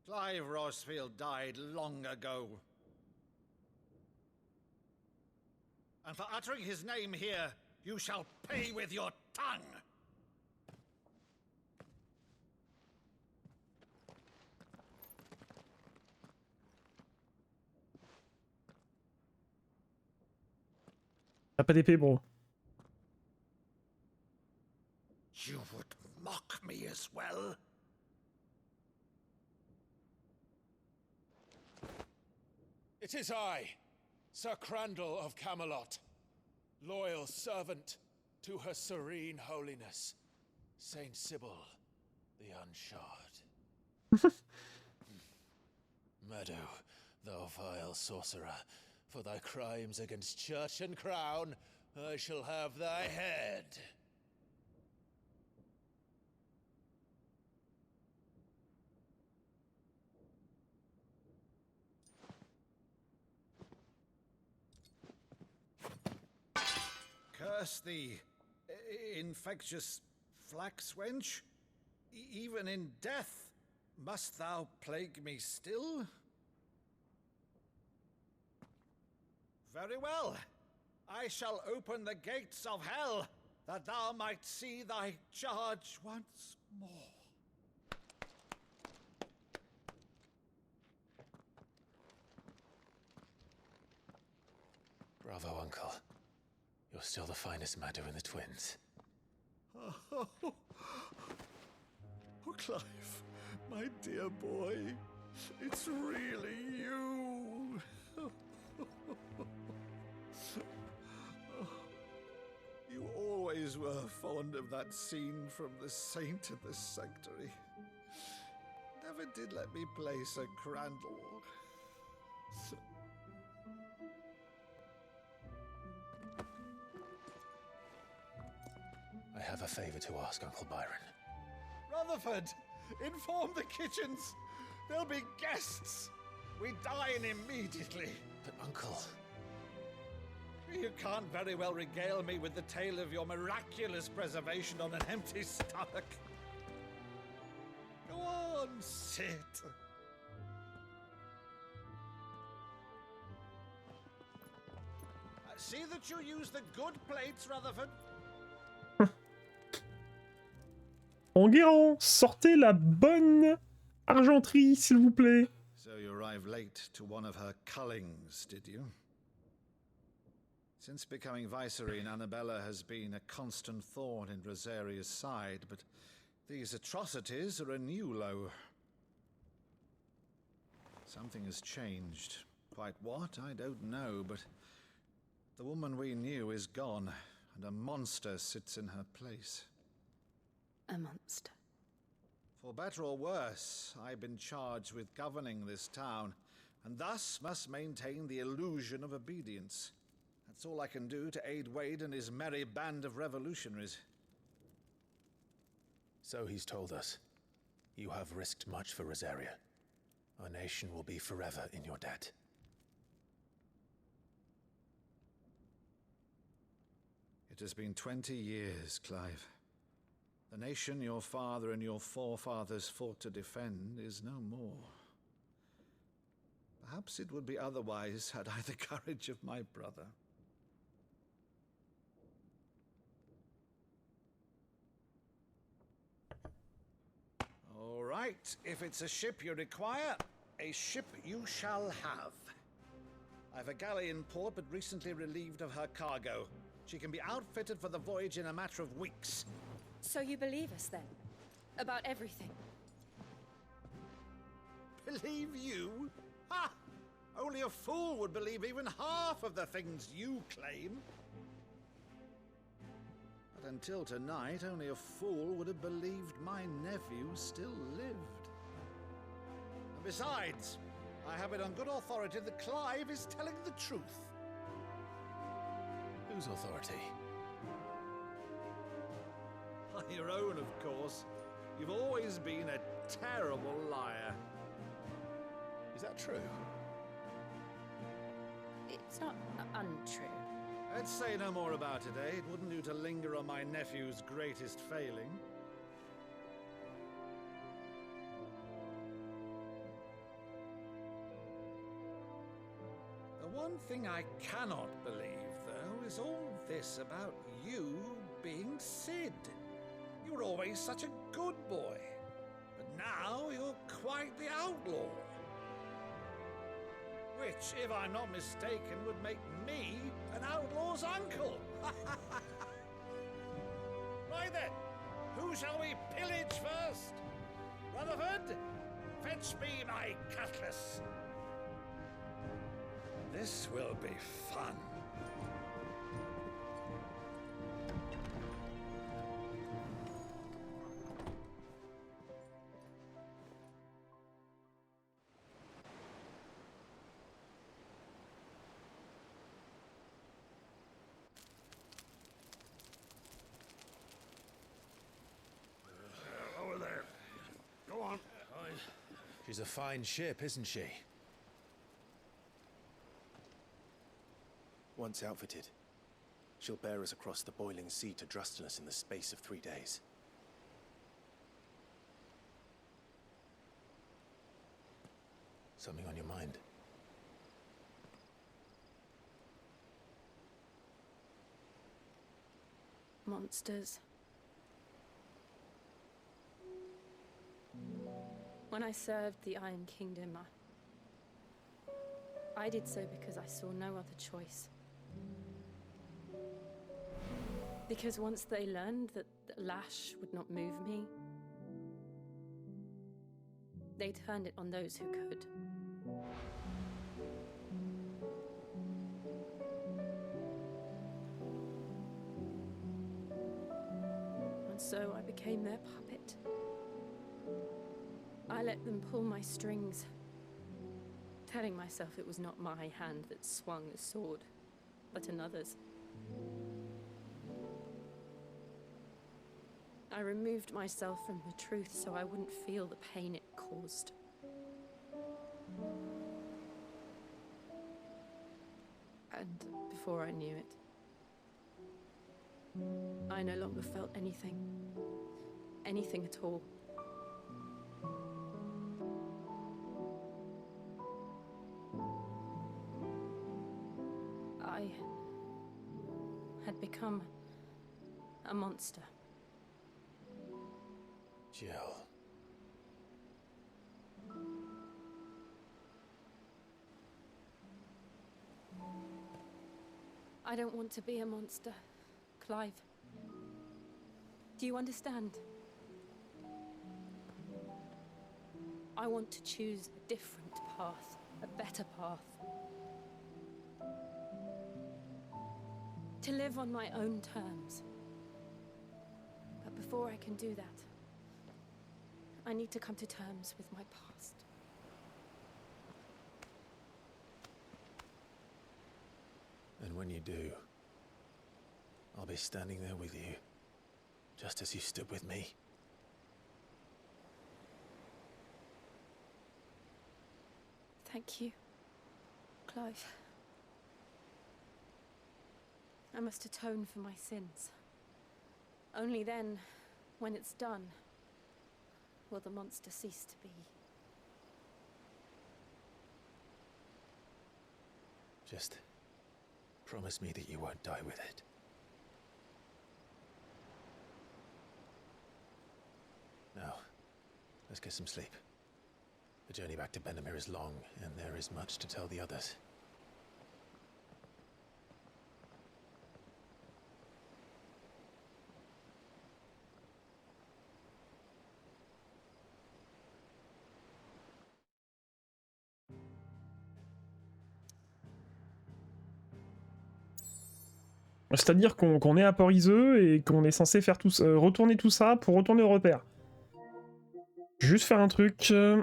S12: Clive Rosfield died long ago. And for uttering his name here, you shall pay with your tongue!
S1: T'as pas d'épée, bro.
S12: You would mock me as well?
S13: It is I, Sir Crandall of Camelot, loyal servant to Her Serene Holiness, Saint Sybil the Unshod. Meadow, thou vile sorcerer, for thy crimes against church and crown, I shall have thy head.
S12: Curse thee, infectious flax wench. Even in death, must thou plague me still? Very well. I shall open the gates of hell, that thou might see thy charge once more.
S3: Bravo, Uncle. You're still the finest Maddo in the twins.
S12: Oh, Clive, my dear boy, it's really you. You always were fond of that scene from The Saint in the Sanctuary. Never did let me play Sir Crandall.
S3: I have a favor to ask, Uncle Byron.
S12: Rutherford, inform the kitchens. There'll be guests. We dine immediately.
S3: But, Uncle...
S12: You can't very well regale me with the tale of your miraculous preservation on an empty stomach. Go on, sit. See that you use the good plates, Rutherford.
S1: Enguerrand, sortez la bonne argenterie, s'il vous plaît.
S12: So you arrived late to one of her cullings, did you? Since becoming Vicereine, Annabella has been a constant thorn in Rosaria's side, but these atrocities are a new low. Something has changed. Quite what, I don't know, but the woman we knew is gone, and a monster sits in her place.
S4: A monster.
S12: For better or worse, I've been charged with governing this town, and thus must maintain the illusion of obedience. That's all I can do to aid Wade and his merry band of revolutionaries.
S13: So he's told us. You have risked much for Rosaria. Our nation will be forever in your debt.
S12: It has been 20 years, Clive. The nation your father and your forefathers fought to defend is no more. Perhaps it would be otherwise had I the courage of my brother. All right, if it's a ship you require, a ship you shall have. I've a galley in port, but recently relieved of her cargo. She can be outfitted for the voyage in a matter of weeks.
S4: So you believe us then? About everything?
S12: Believe you? Ha! Only a fool would believe even half of the things you claim. But until tonight, only a fool would have believed my nephew still lived. And besides, I have it on good authority that Clive is telling the truth.
S13: Whose authority?
S12: Your own, of course. You've always been a terrible liar.
S13: Is that true?
S4: It's not untrue.
S12: Let's say no more about it, eh? It wouldn't do to linger on my nephew's greatest failing. The one thing I cannot believe, though, is all this about you being Sid. You were always such a good boy, but now you're quite the outlaw. Which, if I'm not mistaken, would make me an outlaw's uncle. Right then, who shall we pillage first? Rutherford, fetch me my cutlass. This will be fun.
S5: Over there. Go on.
S13: She's a fine ship, isn't she?
S3: Once outfitted, she'll bear us across the boiling sea to Drustinus in the space of 3 days.
S13: Something on your mind?
S4: Monsters. When I served the Iron Kingdom, I did so because I saw no other choice. Because once they learned that the lash would not move me, they turned it on those who could. And so I became their puppet. I let them pull my strings, telling myself it was not my hand that swung the sword, but another's. I removed myself from the truth so I wouldn't feel the pain it caused. And before I knew it, I no longer felt anything. Anything at all. I had become a monster.
S13: Jill.
S4: I don't want to be a monster, Clive. Do you understand? I want to choose a different path, a better path. To live on my own terms. But before I can do that, I need to come to terms with my past.
S13: And when you do, I'll be standing there with you, just as you stood with me.
S4: Thank you, Clive. I must atone for my sins. Only then, when it's done, will the monster cease to be.
S13: Just promise me that you won't die with it. Now, let's get some sleep. The journey back to Benamir is long, and there is much to tell the others.
S1: C'est-à-dire qu'on est à Port-Iseux et qu'on est censé faire retourner tout ça pour retourner au repère. Juste faire un truc,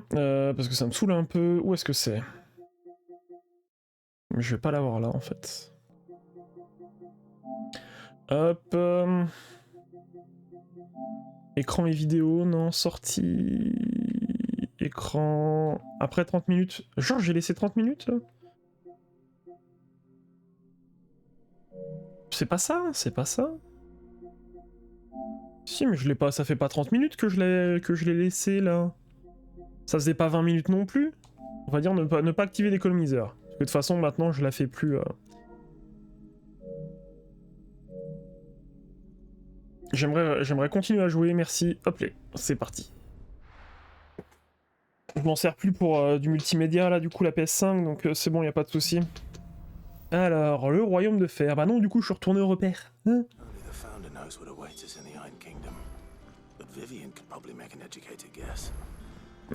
S1: parce que ça me saoule un peu. Où est-ce que c'est? Je vais pas l'avoir là en fait. Hop. Écran et vidéo, non, sortie. Écran. Après 30 minutes. Genre j'ai laissé 30 minutes? C'est pas ça, c'est pas ça. Si, mais je l'ai pas, ça fait pas 30 minutes que je l'ai laissé là. Ça faisait pas 20 minutes non plus. On va dire ne pas activer l'économiseur. Parce que de toute façon maintenant je la fais plus. J'aimerais continuer à jouer, merci. Hop là, c'est parti. Je m'en sers plus pour du multimédia là, du coup la PS5, donc c'est bon, y a pas de souci. Alors, le royaume de fer. Bah non, du coup, je suis retourné au repère. Hein?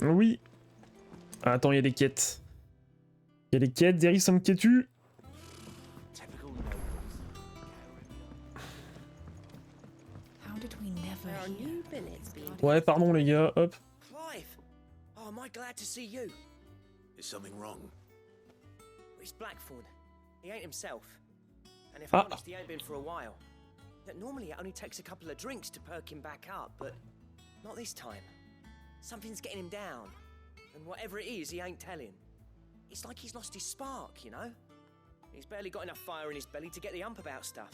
S1: Oui. Ah, attends, il y a des quêtes. Il y a des quêtes, Derry some quêtu. Ouais, pardon les gars, hop.
S10: Clive! Oh, am I glad to see you?
S3: Is something wrong?
S10: It's Blackthorn. He ain't himself. And if I'm honest, he ain't been for a while. Normally it only takes a couple of drinks to perk him back up, but not this time. Something's getting him down. And whatever it is, he ain't telling. It's like he's lost his spark, you know? He's barely got enough fire in his belly to get the ump about stuff.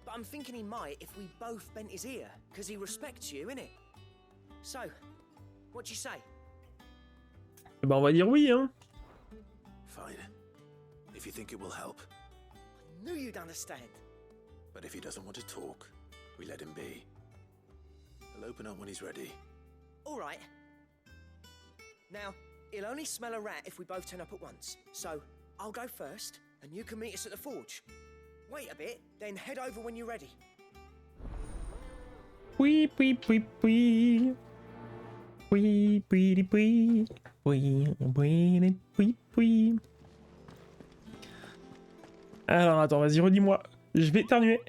S10: But I'm thinking he might if we both bent his ear, because he respects you, innit? So, what you say?
S1: Bah on va dire oui, hein.
S3: Fine. If you think it will help.
S10: I knew you'd understand.
S3: But if he doesn't want to talk, we let him be. He'll open up when he's ready.
S10: All right. Now, he'll only smell a rat if we both turn up at once. So, I'll go first, and you can meet us at the forge. Wait a bit, then head over when you're ready.
S1: Oui, oui, oui, oui. Oui, oui, oui. Oui, oui, oui, oui. Alors, attends, vas-y, redis-moi. Je vais éternuer.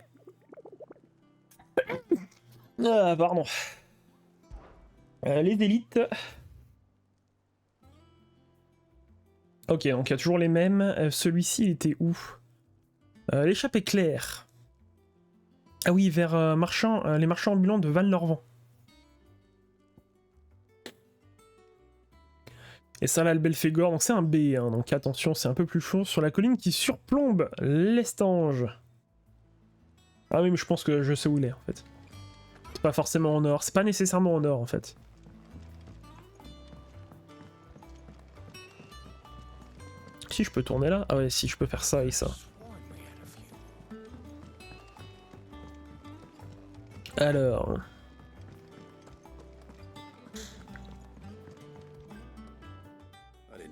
S1: Ah, pardon. Les élites. Ok, donc il y a toujours les mêmes. Celui-ci, il était où? L'échappée claire. Ah oui, vers les marchands ambulants de Val-Norvent. Et ça là, le Belphégor, donc c'est un B, hein, donc attention, c'est un peu plus chaud. Sur la colline qui surplombe l'Estange. Ah oui, mais je pense que je sais où il est en fait. C'est pas forcément en or, c'est pas nécessairement en or en fait. Si je peux tourner là? Ah ouais, si je peux faire ça et ça. Alors...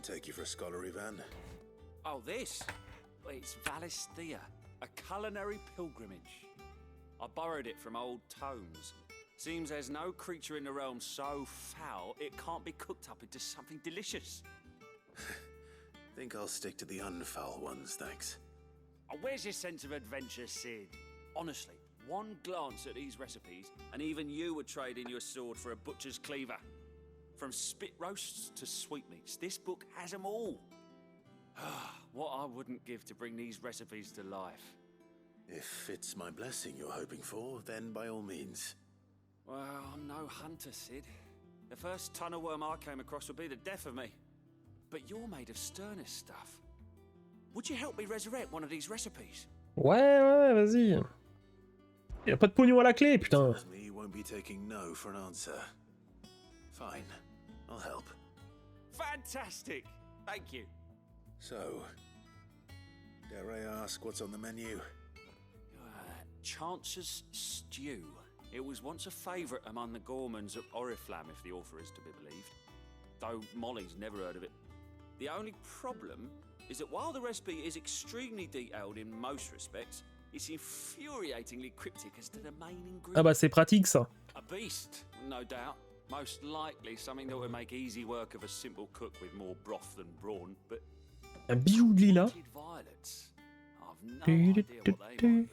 S3: Take you for a scholarly van.
S11: Oh, this? It's Valisthea, a culinary pilgrimage. I borrowed it from old tomes. Seems there's no creature in the realm so foul it can't be cooked up into something delicious.
S3: Think I'll stick to the unfoul ones, thanks.
S11: Oh, where's your sense of adventure, Sid? Honestly, One glance at these recipes, and even you would trade in your sword for a butcher's cleaver. From spit roasts to sweetmeats, this book has them all. What I wouldn't give to bring these recipes to life.
S3: If it's my blessing you're hoping for, then by all means.
S11: Well, I'm no hunter, Sid. The first tunnel worm I came across would be the death of me. But you're made of sterner stuff. Would you help me resurrect one of these recipes?
S1: Ouais, vas-y. Y'a pas de pognon à la clé, putain.
S3: You won't be taking no for an answer. Fine, I'll help.
S11: Fantastic! Thank you.
S3: So, dare I ask what's on the menu?
S11: Chance's Stew. It was once a favourite among the gourmands of Oriflamme, if the author is to be believed. Though Molly's never heard of it. The only problem is that while the recipe is extremely detailed in most respects, it's infuriatingly cryptic as to the main ingredient.
S1: Ah bah c'est pratique ça.
S11: A beast, no doubt. Most likely something that would make easy work of a simple cook with more broth than brawn, but...
S1: Un bijou de lilas.
S11: Violets. I've no idea what they might be.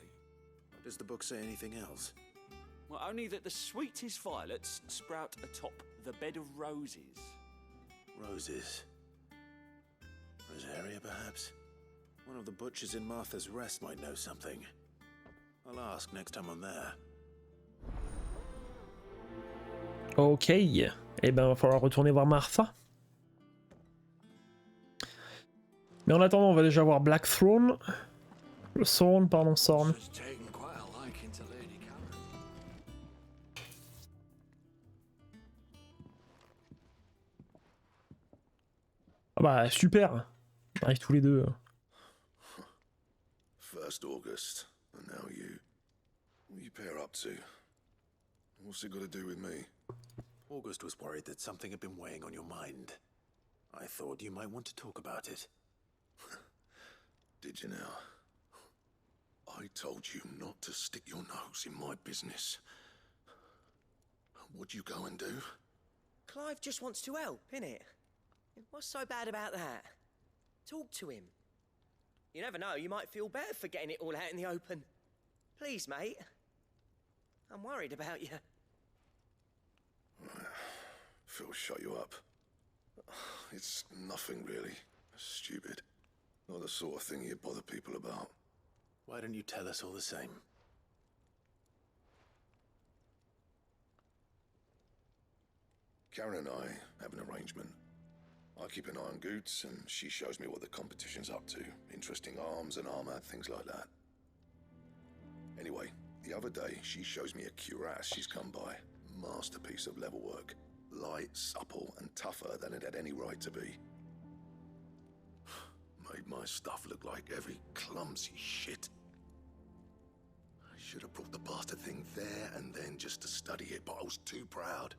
S3: Does the book say anything else?
S11: Well, only that the sweetest violets sprout atop the bed of roses.
S3: Roses. Rosaria, perhaps? One of the butchers in Martha's Rest might know something. I'll ask next time I'm there.
S1: Ok. Eh ben, va falloir retourner voir Martha. Mais en attendant, on va déjà voir Blackthorn. Thorn, pardon, Thorn. Ah bah super. On arrive tous les deux.
S2: First August, and now you. What you pair up to? What's it got to do with me?
S3: August was worried that something had been weighing on your mind. I thought you might want to talk about it.
S2: Did you now? I told you not to stick your nose in my business. What'd you go and do?
S10: Clive just wants to help, innit? What's so bad about that? Talk to him. You never know, you might feel better for getting it all out in the open. Please, mate. I'm worried about you.
S2: Phil shut you up. It's nothing really. Stupid. Not the sort of thing you bother people about.
S3: Why don't you tell us all the same?
S2: Karen and I have an arrangement. I keep an eye on Goots, and she shows me what the competition's up to. Interesting arms and armor, things like that. Anyway, the other day, she shows me a cuirass she's come by. Masterpiece of level work. Light, supple, and tougher than it had any right to be. Made my stuff look like every clumsy shit. I should have brought the bastard thing there and then just to study it, but I was too proud.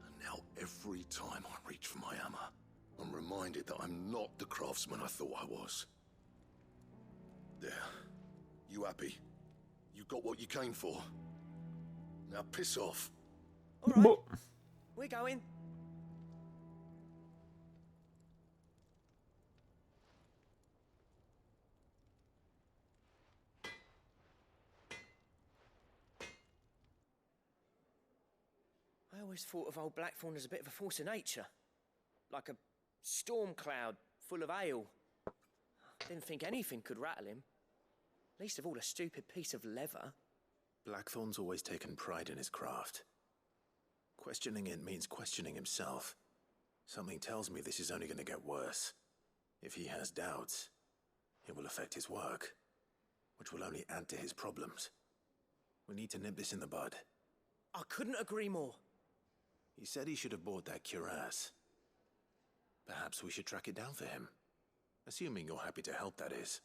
S2: And now every time I reach for my hammer, I'm reminded that I'm not the craftsman I thought I was. There. You happy? You got what you came for? Now piss off.
S10: All right. We're going. I always thought of old Blackthorn as a bit of a force of nature. Like a storm cloud full of ale. Didn't think anything could rattle him. Least of all a stupid piece of leather.
S3: Blackthorn's always taken pride in his craft. Questioning it means questioning himself. Something tells me this is only going to get worse. If he has doubts, it will affect his work, which will only add to his problems. We need to nip this in the bud.
S10: I couldn't agree more.
S3: He said he should have bought that cuirass. Perhaps we should track it down for him. Assuming you're happy to help, that is.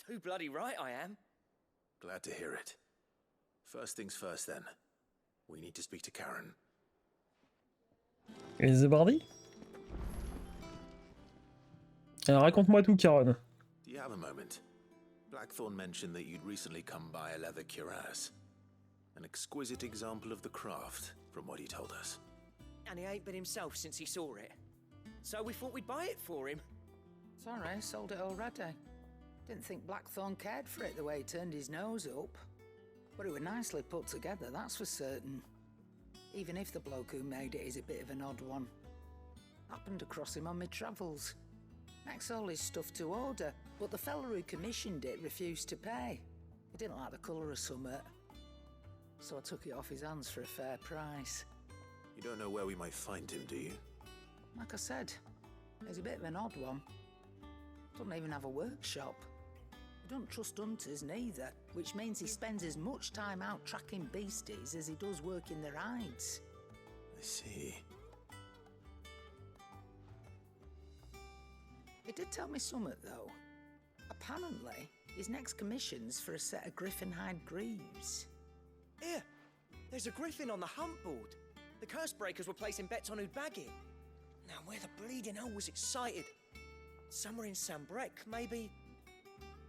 S10: Too bloody right I am.
S3: Glad to hear it. First things first, then. We need to speak to Karen.
S1: Et c'est parti. Alors raconte-moi tout, Karen.
S3: Do you have a moment? Blackthorn mentioned that you'd recently come by a leather cuirass. An exquisite example of the craft, from what he told us.
S10: And he ain't been himself since he saw it. So we thought we'd buy it for him.
S8: Sorry, sold it already. Didn't think Blackthorn cared for it the way he turned his nose up. But it were nicely put together, that's for certain. Even if the bloke who made it is a bit of an odd one. Happened across him on my travels. Makes all his stuff to order, but the fella who commissioned it refused to pay. He didn't like the colour of summit. So I took it off his hands for a fair price.
S3: You don't know where we might find him, do you?
S8: Like I said, he's a bit of an odd one. Doesn't even have a workshop. He don't trust hunters neither, which means he spends as much time out tracking beasties as he does working their hides.
S3: I see.
S8: He did tell me something, though. Apparently, his next commission's for a set of griffin hide greaves.
S10: Here, there's a griffin on the hunt board. The curse breakers were placing bets on who'd bag it. Now, where the bleeding hell was it sighted? Somewhere in Sambrec, maybe...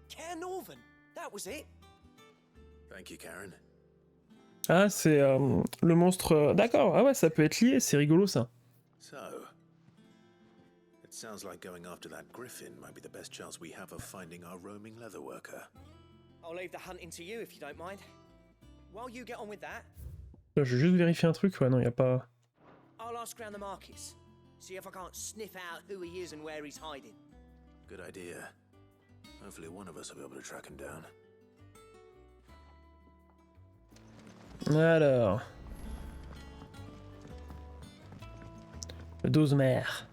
S10: Cairn Northern, that was it.
S3: Thank you, Karen.
S1: Ah, c'est le monstre... D'accord, ah ouais, ça peut être lié, c'est rigolo ça.
S3: So, it sounds like going after that griffin might be the best chance we have of finding our roaming leatherworker.
S10: I'll leave the hunting to you if you don't mind. While you get on with that...
S1: Je vais juste vérifier un truc, ouais, non, y a pas...
S10: I'll ask around the markets. See if I can't sniff out who he is and where he's hiding.
S3: Good idea. Hopefully one of us will be able to track him down.
S1: Alors... Le 12 mer.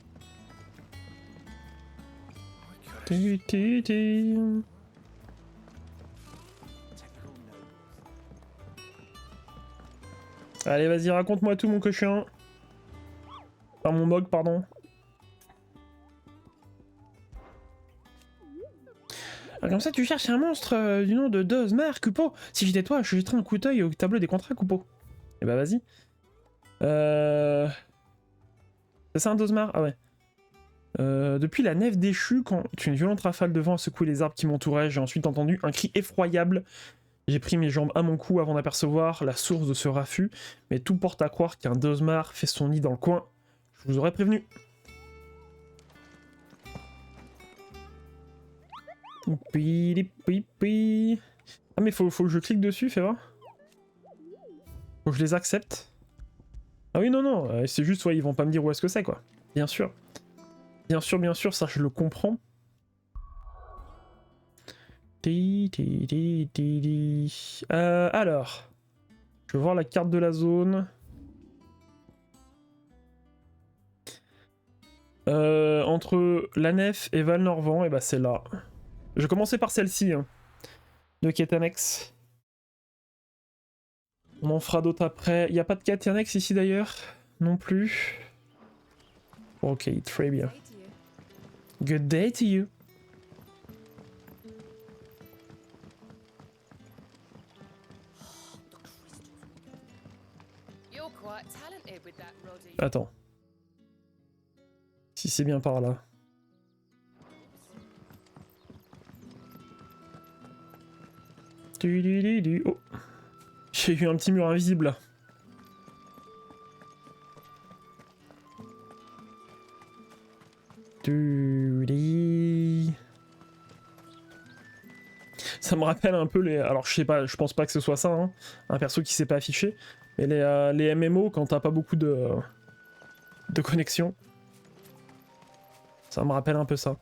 S1: Allez, vas-y, raconte-moi tout, mon cochon. Enfin, mon mog, pardon. Alors, comme ça, tu cherches un monstre du nom de Dozmar, Coupeau. Si j'étais toi, je jetterais un coup d'œil au tableau des contrats, Coupeau. Eh bah, vas-y. C'est ça un Dozmar? Ah ouais. Depuis la nef déchue, quand une violente rafale de vent a secoué les arbres qui m'entouraient, j'ai ensuite entendu un cri effroyable. J'ai pris mes jambes à mon cou avant d'apercevoir la source de ce raffut, mais tout porte à croire qu'un Dozmar fait son nid dans le coin. Je vous aurais prévenu. Ah mais faut que je clique dessus, fais voir. Faut que je les accepte. Ah oui, non, c'est juste, ouais, ils vont pas me dire où est-ce que c'est, quoi. Bien sûr. Bien sûr, ça je le comprends. Alors, je vais voir la carte de la zone. Entre la nef et Valnorvent, et bah c'est là. Je vais commencer par celle-ci, hein, de quêtes annexes. On en fera d'autres après. Il n'y a pas de quêtes annexes ici d'ailleurs, non plus. Ok, très bien. Good day to you. Attends. Si c'est bien par là. Oh. J'ai eu un petit mur invisible là. Ça me rappelle un peu les... Alors je sais pas, je pense pas que ce soit ça, hein, un perso qui s'est pas affiché. Mais les MMO, quand t'as pas beaucoup de connexion. Ça me rappelle un peu ça.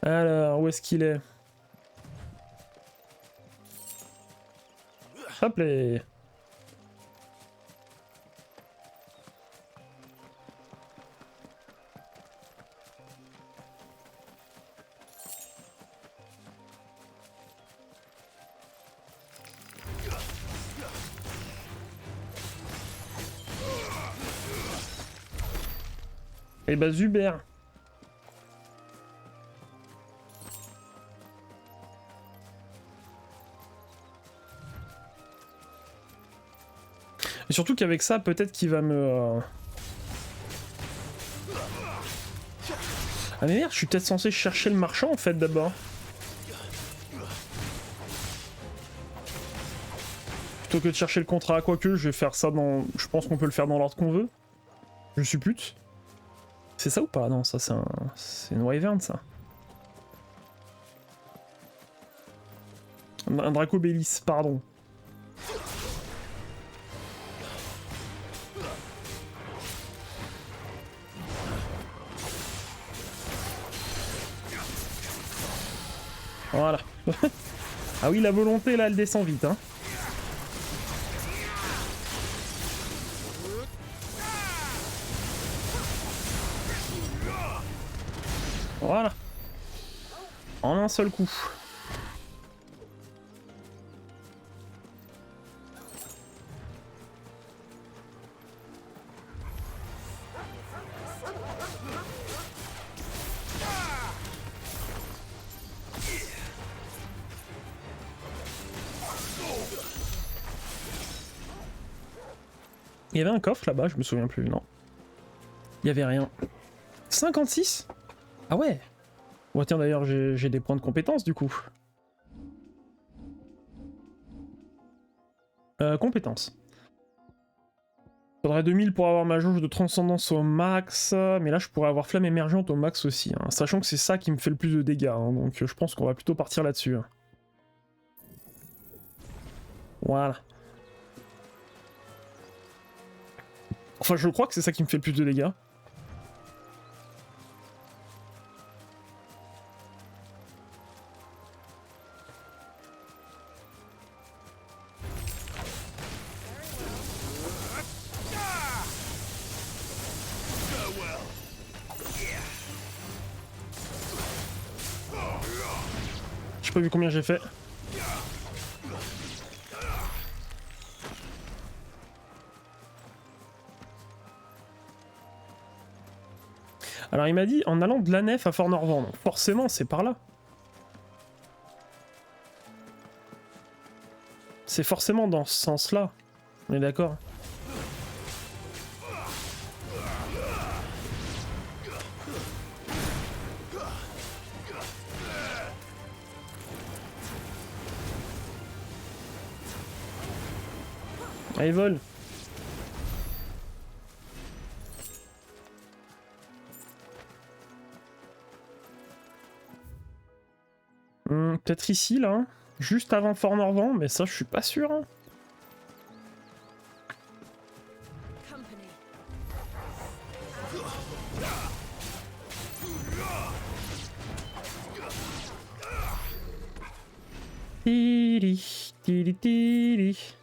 S1: Alors, où est-ce qu'il est? Hop là. Et bah Zuber. Et surtout qu'avec ça, peut-être qu'il va me... Ah mais merde, je suis peut-être censé chercher le marchand en fait d'abord. Plutôt que de chercher le contrat, quoique je vais faire ça dans... Je pense qu'on peut le faire dans l'ordre qu'on veut. Je suppute. C'est ça ou pas? Non, ça c'est un... C'est une wyvern ça. Un Dracobélis, pardon. Voilà. Ah oui, la volonté, là, elle descend vite, hein. Voilà. En un seul coup. Il y avait un coffre là-bas, je me souviens plus, non. Il y avait rien. 56 ? Ah ouais. Ouais, tiens, d'ailleurs, j'ai des points de compétence, du coup. Compétences. Faudrait 2000 pour avoir ma jauge de transcendance au max, mais là, je pourrais avoir flamme émergente au max aussi, hein, sachant que c'est ça qui me fait le plus de dégâts, hein, donc je pense qu'on va plutôt partir là-dessus. Hein. Voilà. Enfin, je crois que c'est ça qui me fait le plus de dégâts. J'ai pas vu combien j'ai fait. Alors il m'a dit en allant de la nef à Fort-Norvand, donc forcément c'est par là. C'est forcément dans ce sens-là. On est d'accord? Allez, vole! Peut-être ici, là, hein, juste avant Fort-Norvand, mais ça, je suis pas sûr. Hein. Tiri, tiri, tiri.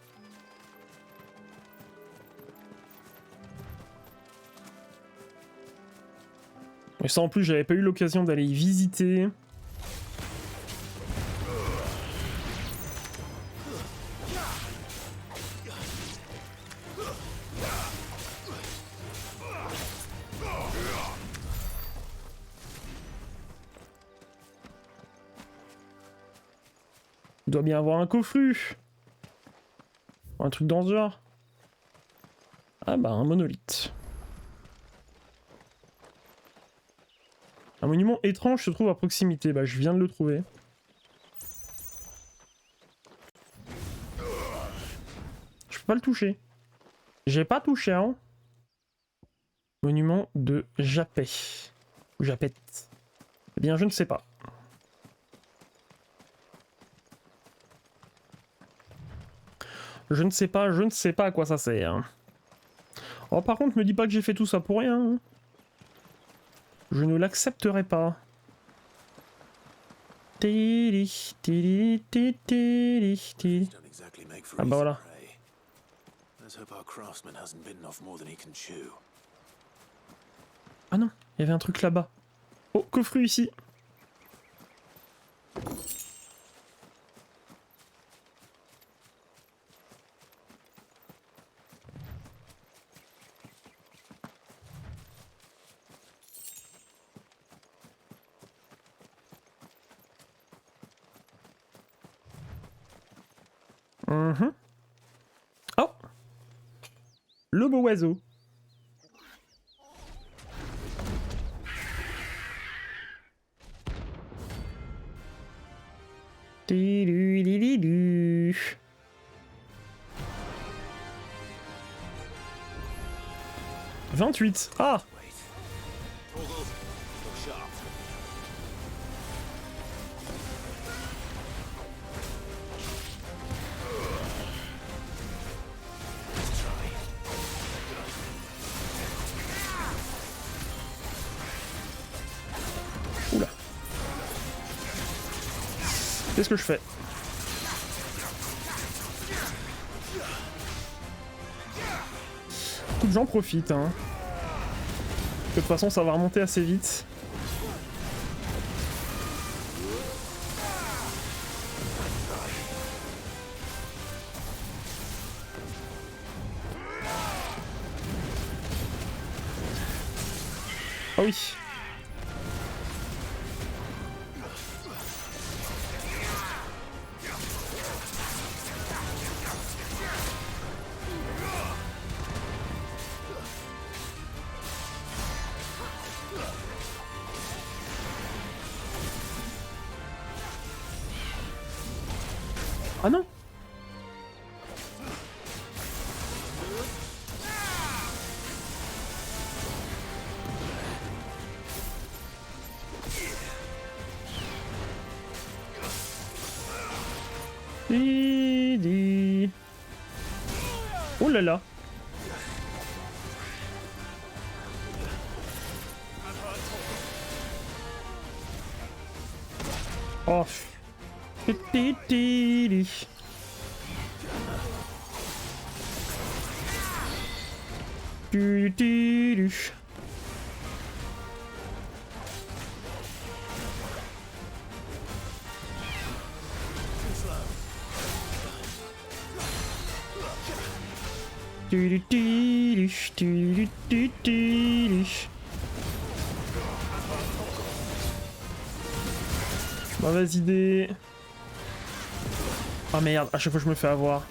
S1: Et ça, en plus, j'avais pas eu l'occasion d'aller y visiter. Il doit bien avoir un coffru. Un truc dans ce genre. Ah bah un monolithe. Un monument étrange se trouve à proximité. Bah je viens de le trouver. Je peux pas le toucher. J'ai pas touché hein. Monument de Japet. Ou Japette. Eh bien je ne sais pas. Je ne sais pas à quoi ça sert. Oh, par contre, me dis pas que j'ai fait tout ça pour rien. Je ne l'accepterai pas. Ah bah voilà. Ah non, il y avait un truc là-bas. Oh, coffre ici. Oh, le beau oiseau. Di-du-di-di-du. 28. Ah. Oula. Qu'est-ce que je fais? Écoute, j'en profite, hein. De toute façon, ça va remonter assez vite. Ah oui. Ah non. Didi. Oh là là. Oh. Didi. Didi. Mauvaise idée. Ah merde, à chaque fois je me fais avoir.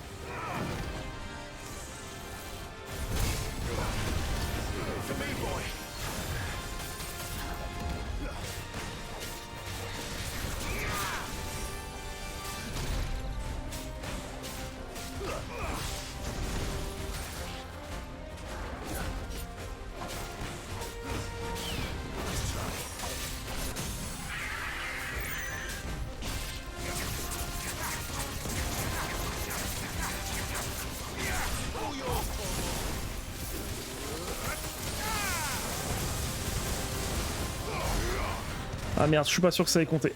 S1: Ah merde, je suis pas sûr que ça ait compté.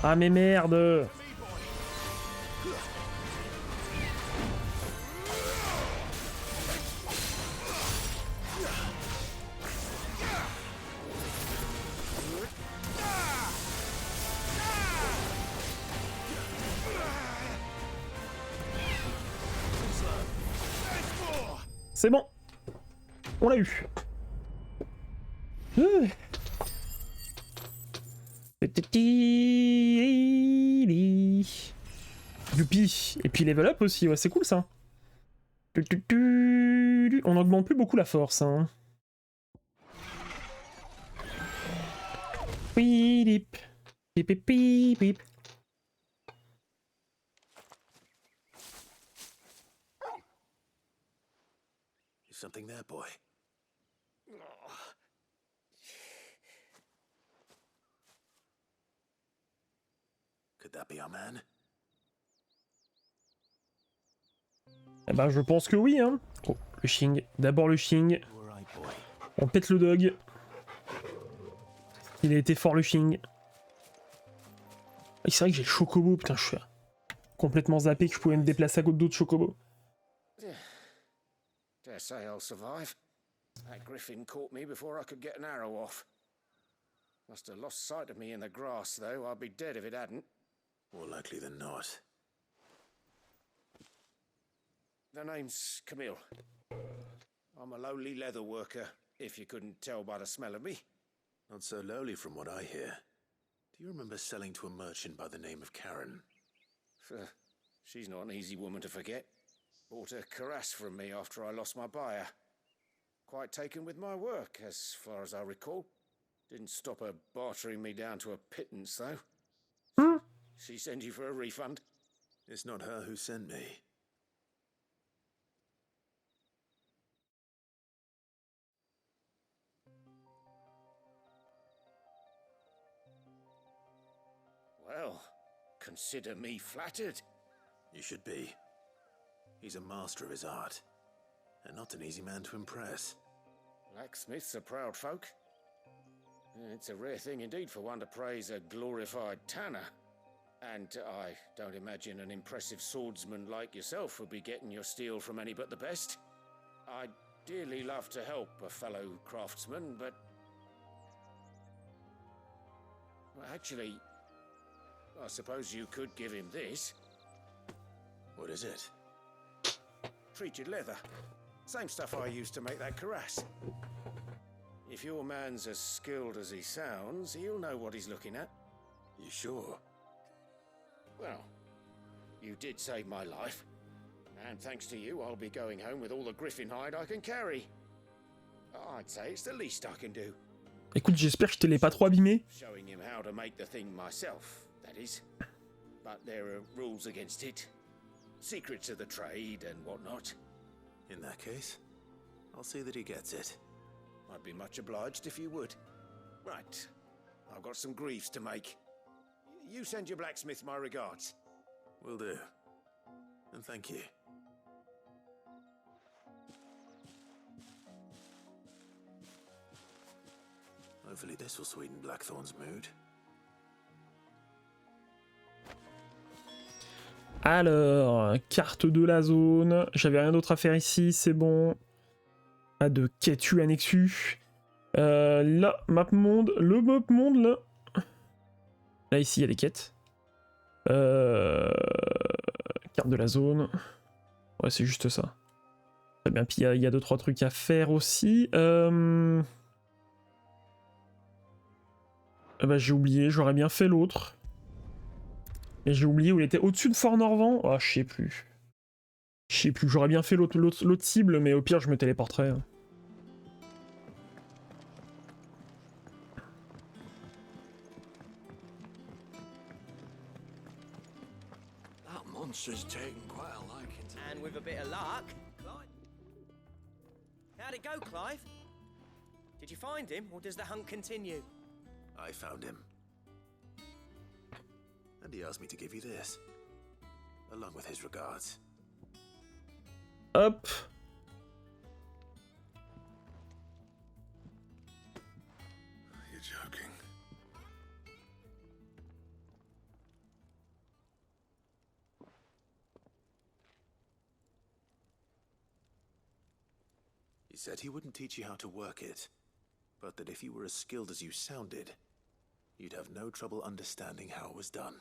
S1: Ah mais merde! C'est bon! On l'a eu! Youpi! Et puis level up aussi, ouais, c'est cool ça. On augmente plus beaucoup la force, hein. Pip, pip, pip, pip, pip.
S3: Is something there, boy? Could that be our man?
S1: Eh ben, je pense que oui, hein. Oh, le Shing. D'abord le Shing. On pète le dog. Il a été fort le Shing. Ah, c'est vrai que j'ai le chocobo, putain, je suis complètement zappé que je pouvais me déplacer à côté d'autres chocobos.
S14: Dare say I'll survive. That griffin caught me before I could get an arrow off. Must have lost sight of me in the grass, though. I'd be dead if it hadn't.
S3: More likely than not.
S14: The name's Camille. I'm a lowly leather worker, if you couldn't tell by the smell of me.
S3: Not so lowly from what I hear. Do you remember selling to a merchant by the name of Karen?
S14: She's not an easy woman to forget. Bought a cuirass from me after I lost my buyer. Quite taken with my work, as far as I recall. Didn't stop her bartering me down to a pittance, though. She send you for a refund?
S3: It's not her who sent me.
S14: Well, consider me flattered.
S3: You should be. He's a master of his art, and not an easy man to impress.
S14: Blacksmiths are proud folk. It's a rare thing indeed for one to praise a glorified tanner. And I don't imagine an impressive swordsman like yourself would be getting your steel from any but the best. I'd dearly love to help a fellow craftsman, but... Well, actually, I suppose you could give him this.
S3: What is it?
S14: Treated leather. Same stuff I used to make that cuirass. If your man's as skilled as he sounds, he'll know what he's looking at.
S3: You sure?
S14: Well, you did save my life. And thanks to you, I'll be going home with all the griffin hide I can carry. I'd say it's the least I can do.
S1: Écoute, j'espère que je te l'ai pas trop abîmé.
S14: Showing him how to make the thing myself, that is. But there are rules against it. Secrets of the trade and whatnot.
S3: In that case, I'll see that he gets it.
S14: I'd be much obliged if you would. Right. I've got some greaves to make. You send your blacksmith my regards.
S3: Will do. And thank you. Hopefully this will sweeten Blackthorn's mood.
S1: Alors, carte de la zone. J'avais rien d'autre à faire ici, c'est bon. Pas de quêtes annexes. Là, map monde. Le map monde, là. Là, ici, il y a des quêtes. Carte de la zone. Ouais, c'est juste ça. Très bien, puis il y a 2-3 trucs à faire aussi. Bah, j'ai oublié, j'aurais bien fait l'autre. Et j'ai oublié où il était au-dessus de Fort Norvent. Ah, je sais plus. J'aurais bien fait l'autre cible, mais au pire, je me téléporterais.
S10: That monster's taken quite a liking to me. And with a bit of luck, Clive. How'd it go, Clive? Did you find him, or does the hunt continue?
S3: I found him. And he asked me to give you this, along with his regards.
S1: Hop.
S2: You're joking.
S3: He said he wouldn't teach you how to work it, but that if you were as skilled as you sounded, you'd have no trouble understanding how it was done.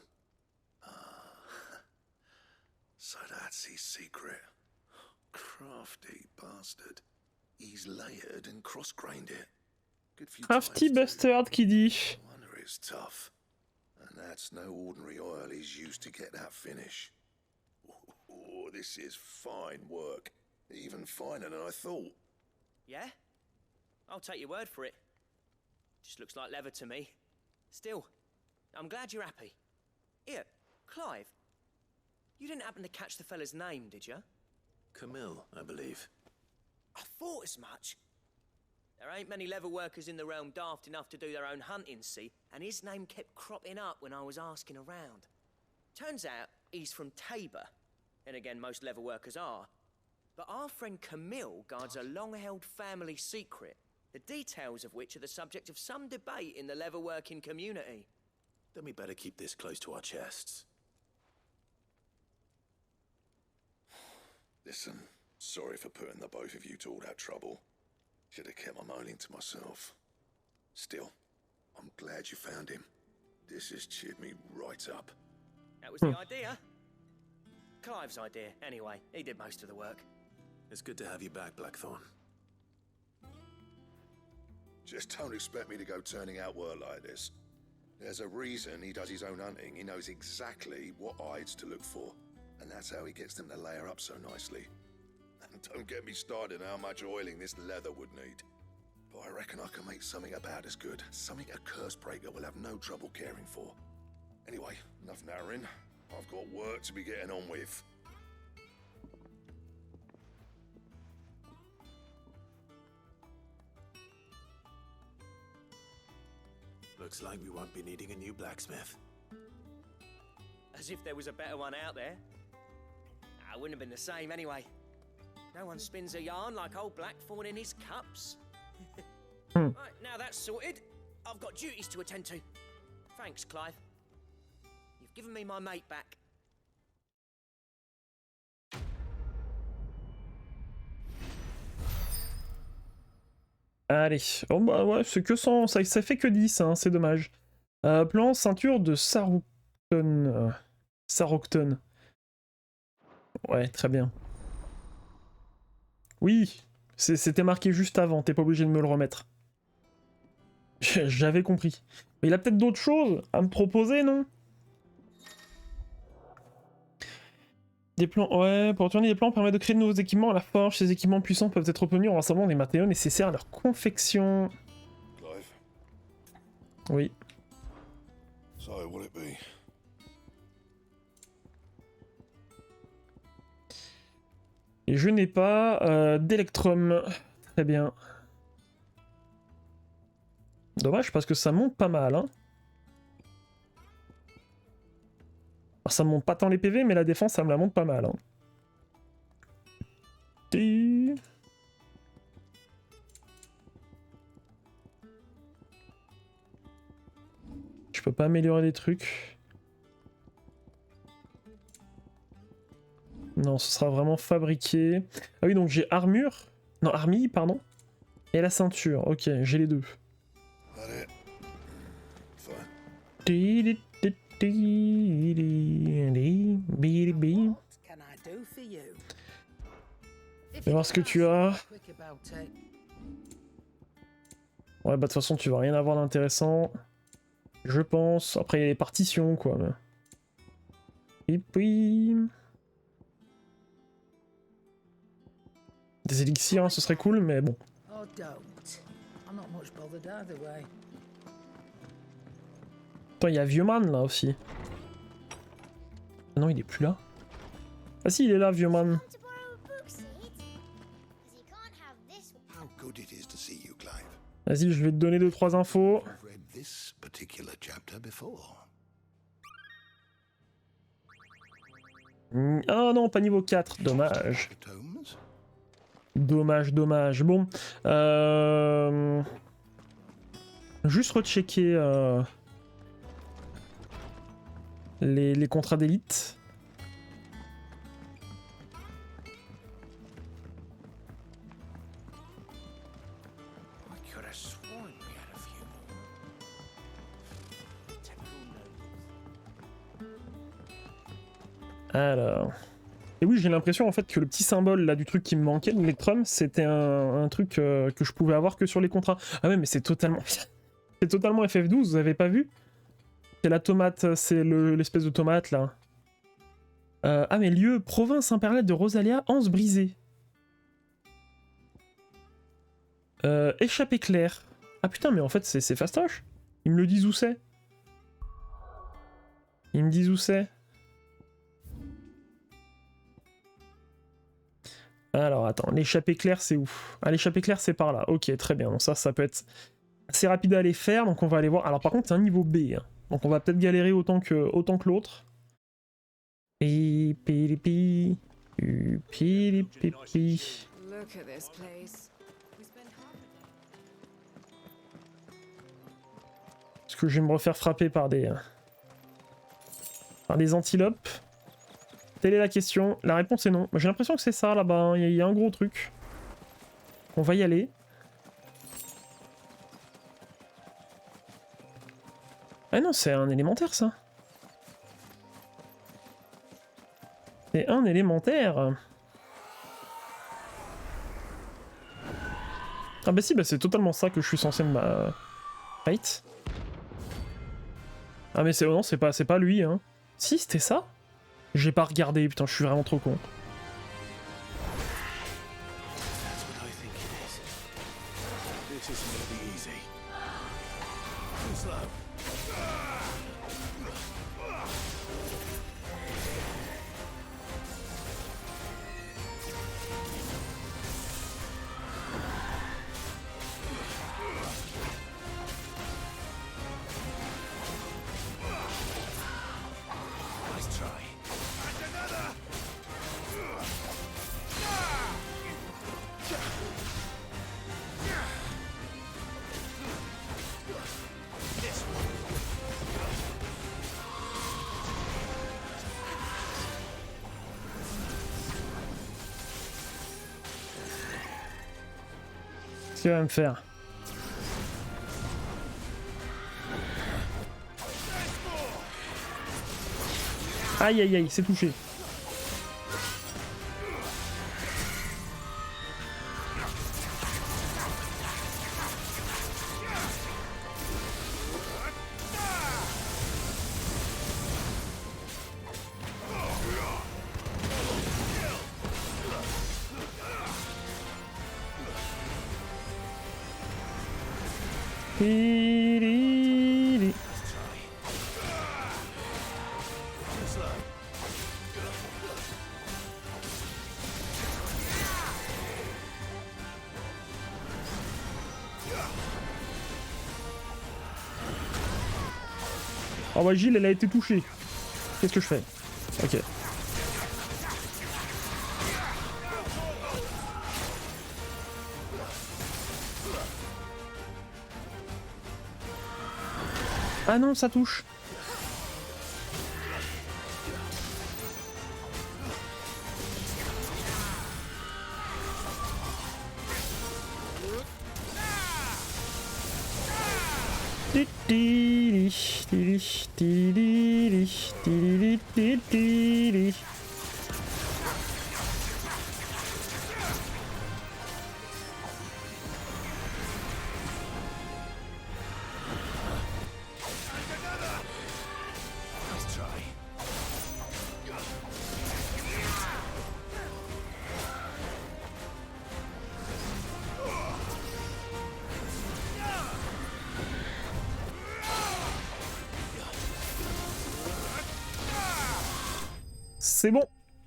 S2: So that's his secret. Crafty bastard. He's layered and cross-grained it. Good few
S1: Crafty bastard qui dit.
S2: Wonder it's tough. And that's no ordinary oil he's used to get that finish. Oh, this is fine work. Even finer than I thought.
S10: Yeah? I'll take your word for it. Just looks like leather to me. Still, I'm glad you're happy. Here, Clive. You didn't happen to catch the fella's name, did you?
S3: Camille, I believe.
S10: I thought as much. There ain't many leather workers in the realm daft enough to do their own hunting, see? And his name kept cropping up when I was asking around. Turns out he's from Tabor. And again, most leather workers are. But our friend Camille guards a long-held family secret, the details of which are the subject of some debate in the leather-working community.
S3: Then we better keep this close to our chests.
S2: Listen, sorry for putting the both of you to all that trouble. Should have kept my moaning to myself. Still, I'm glad you found him. This has cheered me right up.
S10: That was the idea. Clive's idea, anyway. He did most of the work.
S3: It's good to have you back, Blackthorn.
S2: Just don't expect me to go turning out work like this. There's a reason he does his own hunting. He knows exactly what hides to look for. And that's how he gets them to layer up so nicely. And don't get me started on how much oiling this leather would need. But I reckon I can make something about as good. Something a curse breaker will have no trouble caring for. Anyway, enough narrowing. I've got work to be getting on with.
S3: Looks like we won't be needing a new blacksmith.
S10: As if there was a better one out there. I wouldn't have been the same anyway. No one spins a yarn like old Blackthorn in his cups. Right, now that's sorted, I've got duties to attend to. Thanks, Clive. You've given me my mate back.
S1: Allez, oh bah ouais, c'est que 100, ça fait que 10, hein, c'est dommage. Plan ceinture de Sarocton. Sarocton. Ouais, très bien. Oui, c'était marqué juste avant, t'es pas obligé de me le remettre. J'avais compris. Mais il a peut-être d'autres choses à me proposer, non? Des plans, ouais, pour tourner des plans permet de créer de nouveaux équipements à la forge. Ces équipements puissants peuvent être obtenus en rassemblant des matériaux nécessaires à leur confection.
S2: Clive.
S1: Oui.
S2: So, will it be?
S1: Et je n'ai pas d'électrum. Très bien. Dommage parce que ça monte pas mal, hein. Alors, ça me monte pas tant les PV, mais la défense, ça me la monte pas mal. Hein. Je peux pas améliorer des trucs. Non, ce sera vraiment fabriqué. Ah oui, donc j'ai armure. Non, armille, pardon. Et la ceinture. Ok, j'ai les deux. Fais voir ce que tu as. Ouais, bah de toute façon, tu vas rien avoir d'intéressant. Je pense. Après, il y a les partitions, quoi. Et puis... Des élixirs, hein, ce serait cool, mais bon. Attends, il y a Vieux Man, là, aussi. Ah non, il est plus là. Ah si, il est là, Vieux Man. Vas-y, je vais te donner 2-3 infos. Ah non, pas niveau 4, dommage. Dommage. Bon. Juste rechecker les contrats d'élite. Alors... Et oui, j'ai l'impression en fait que le petit symbole là du truc qui me manquait, l'électrum, c'était un truc que je pouvais avoir que sur les contrats. Ah ouais, mais c'est totalement... c'est totalement FF12, vous avez pas vu? C'est la tomate, c'est l'espèce de tomate là. Ah mais lieu, province impériale de Rosalia, anse brisée. Échappée claire. Ah putain, mais en fait c'est fastoche. Ils me le disent où c'est. Ils me disent où c'est. Alors attends, l'échappée claire c'est où? Ah, l'échappée claire c'est par là. Ok, très bien. Donc ça peut être assez rapide à aller faire. Donc on va aller voir. Alors par contre c'est un niveau B. Hein. Donc on va peut-être galérer autant que l'autre. Et pilipi. Pilipi. Est-ce que je vais me refaire frapper par des antilopes? Telle est la question. La réponse est non. J'ai l'impression que c'est ça là-bas. Il y a un gros truc. On va y aller. Ah non, c'est un élémentaire ça. C'est un élémentaire. Ah bah si, bah c'est totalement ça que je suis censé me... Right. Ah mais non, c'est pas lui, hein. Si, c'était ça. J'ai pas regardé, putain, je suis vraiment trop con. qu'il va me faire? Aïe aïe aïe, c'est touché. Oh bah Gilles, elle a été touchée. Qu'est-ce que je fais? Ok. Ah non, ça touche. C'est bon,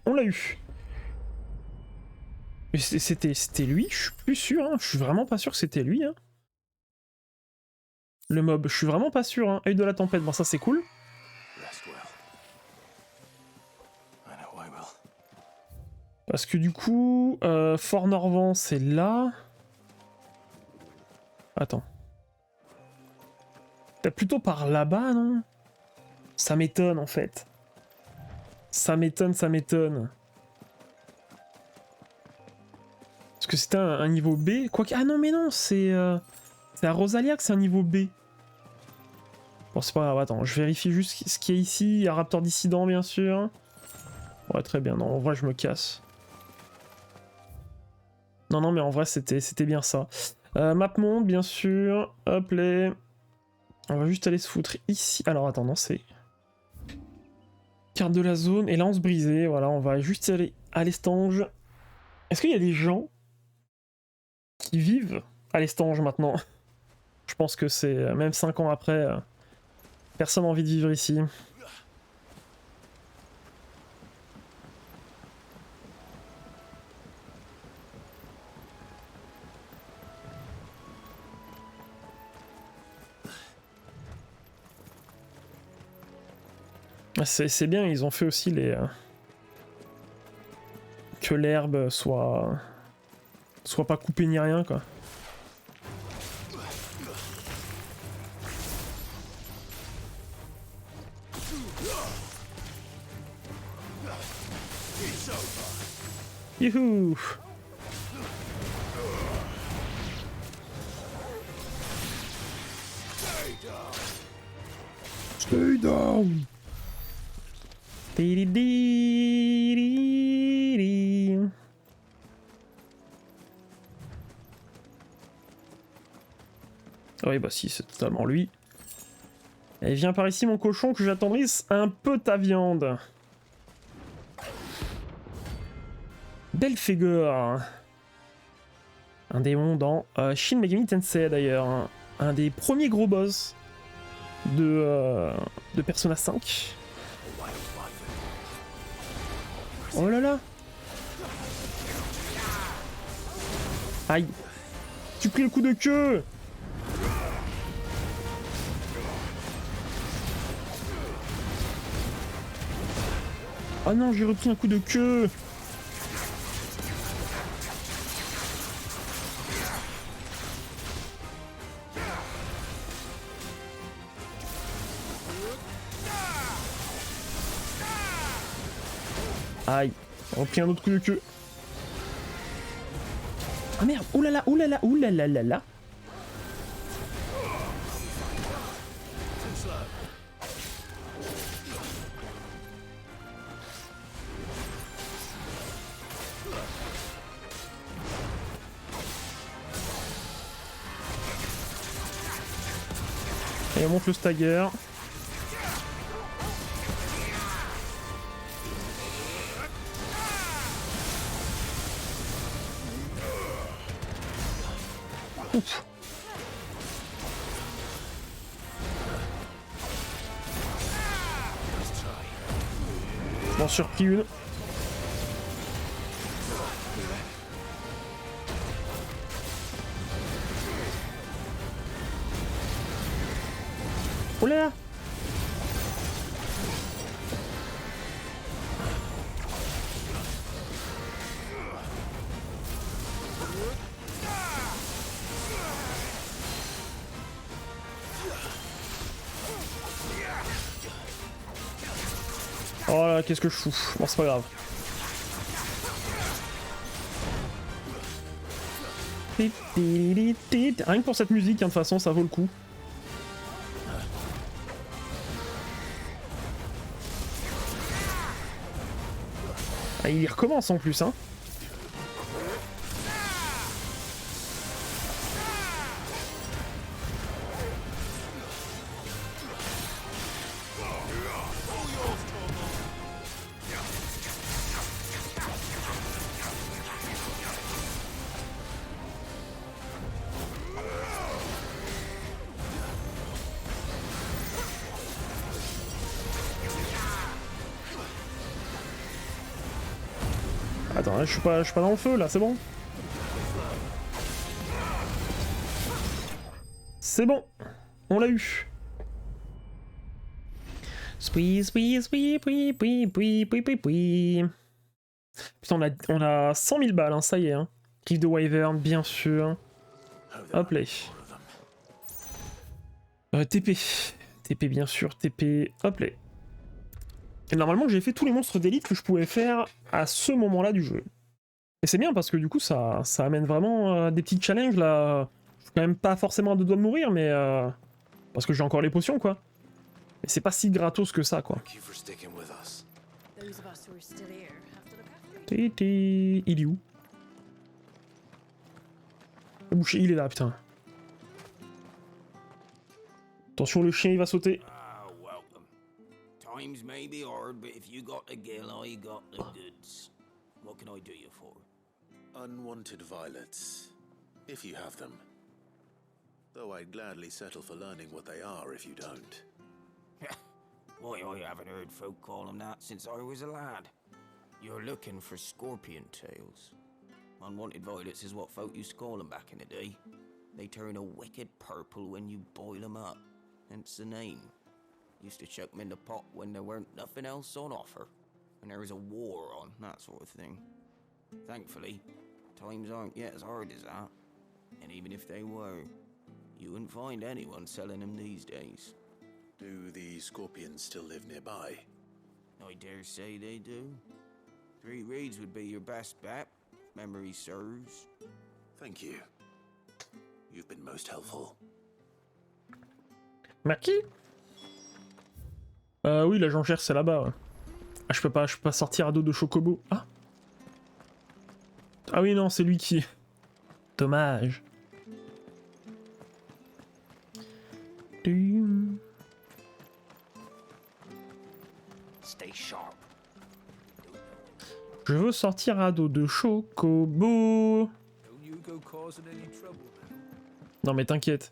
S1: on l'a eu. Mais c'était lui, je suis plus sûr, hein. Je suis vraiment pas sûr que c'était lui. Hein. Le mob, je suis vraiment pas sûr. Hein. Œil de la tempête, bon ça c'est cool. Parce que du coup, Fort Norvent c'est là. Attends. T'as plutôt par là-bas, non? Ça m'étonne en fait. Ça m'étonne, ça m'étonne. Parce que c'était un niveau B. Quoique... Ah non, mais non, c'est à Rosalia que c'est un niveau B. Bon, c'est pas grave, attends, je vérifie juste ce qu'il y a ici. Il y a Raptor Dissident, bien sûr. Ouais, très bien, non, en vrai, je me casse. Non, non, mais en vrai, c'était bien ça. Map monde, bien sûr. Hop, les... On va juste aller se foutre ici. Alors, attends, non, c'est... Carte de la zone, et lance brisée, voilà, on va juste aller à l'estange. Est-ce qu'il y a des gens qui vivent à l'estange maintenant? Je pense que c'est, même 5 ans après, personne n'a envie de vivre ici. C'est bien, ils ont fait aussi les... que l'herbe soit pas coupée ni rien, quoi. Youhou! Stay down! Oui, bah si, c'est totalement lui. Et viens par ici, mon cochon, que j'attendrisse un peu ta viande. Belphégor. Un démon dans Shin Megami Tensei, d'ailleurs. Un des premiers gros boss de Persona 5. Oh là là! Aïe! Tu pris le coup de queue! Oh non, j'ai repris un coup de queue! Aïe, on a pris un autre coup de queue. Ah merde, oulala, oulala, oulala, là. Et on monte le stagger. Ouf. Je m'en suis repris une. Oh là là. Oh là, qu'est-ce que je fous. Bon, c'est pas grave. Rien que pour cette musique, hein, de toute façon, ça vaut le coup. Ah, il y recommence en plus, hein. Attends, là, je suis pas dans le feu, là, c'est bon. C'est bon, on l'a eu. Putain, on a 100 000 balles, hein, ça y est. Hein. Cliff de Wyvern, bien sûr. Hop là. TP. TP, bien sûr, TP. Hop là. Et normalement, j'ai fait tous les monstres d'élite que je pouvais faire à ce moment-là du jeu. Et c'est bien parce que du coup, ça amène vraiment des petits challenges là. Je suis quand même pas forcément à deux doigts de mourir, mais parce que j'ai encore les potions, quoi. Et c'est pas si gratos que ça, quoi. Il est où? Le boucher, il est là, putain. Attention, le chien, il va sauter.
S15: Times may be hard, but if you got the gill, I got the goods. What can I do you for?
S3: Unwanted violets, if you have them. Though I'd gladly settle for learning what they are if you don't.
S15: Why, I haven't heard folk call them that since I was a lad. You're looking for scorpion tails. Unwanted violets is what folk used to call them back in the day. They turn a wicked purple when you boil them up, hence the name. Used to chuck them in the pot when there weren't nothing else on offer, when there was a war on, that sort of thing. Thankfully, times aren't yet as hard as that, and even if they were, you wouldn't find anyone selling them these days.
S3: Do the scorpions still live nearby?
S15: I dare say they do. 3 reeds would be your best bet, memory serves.
S3: Thank you. You've been most helpful.
S1: Merci. Oui, la jangère, c'est là-bas. Ouais. Ah, je peux pas sortir à dos de chocobo. Ah. Ah oui, non, c'est lui qui... Dommage.
S15: Stay sharp.
S1: Je veux sortir à dos de chocobo. Non mais t'inquiète.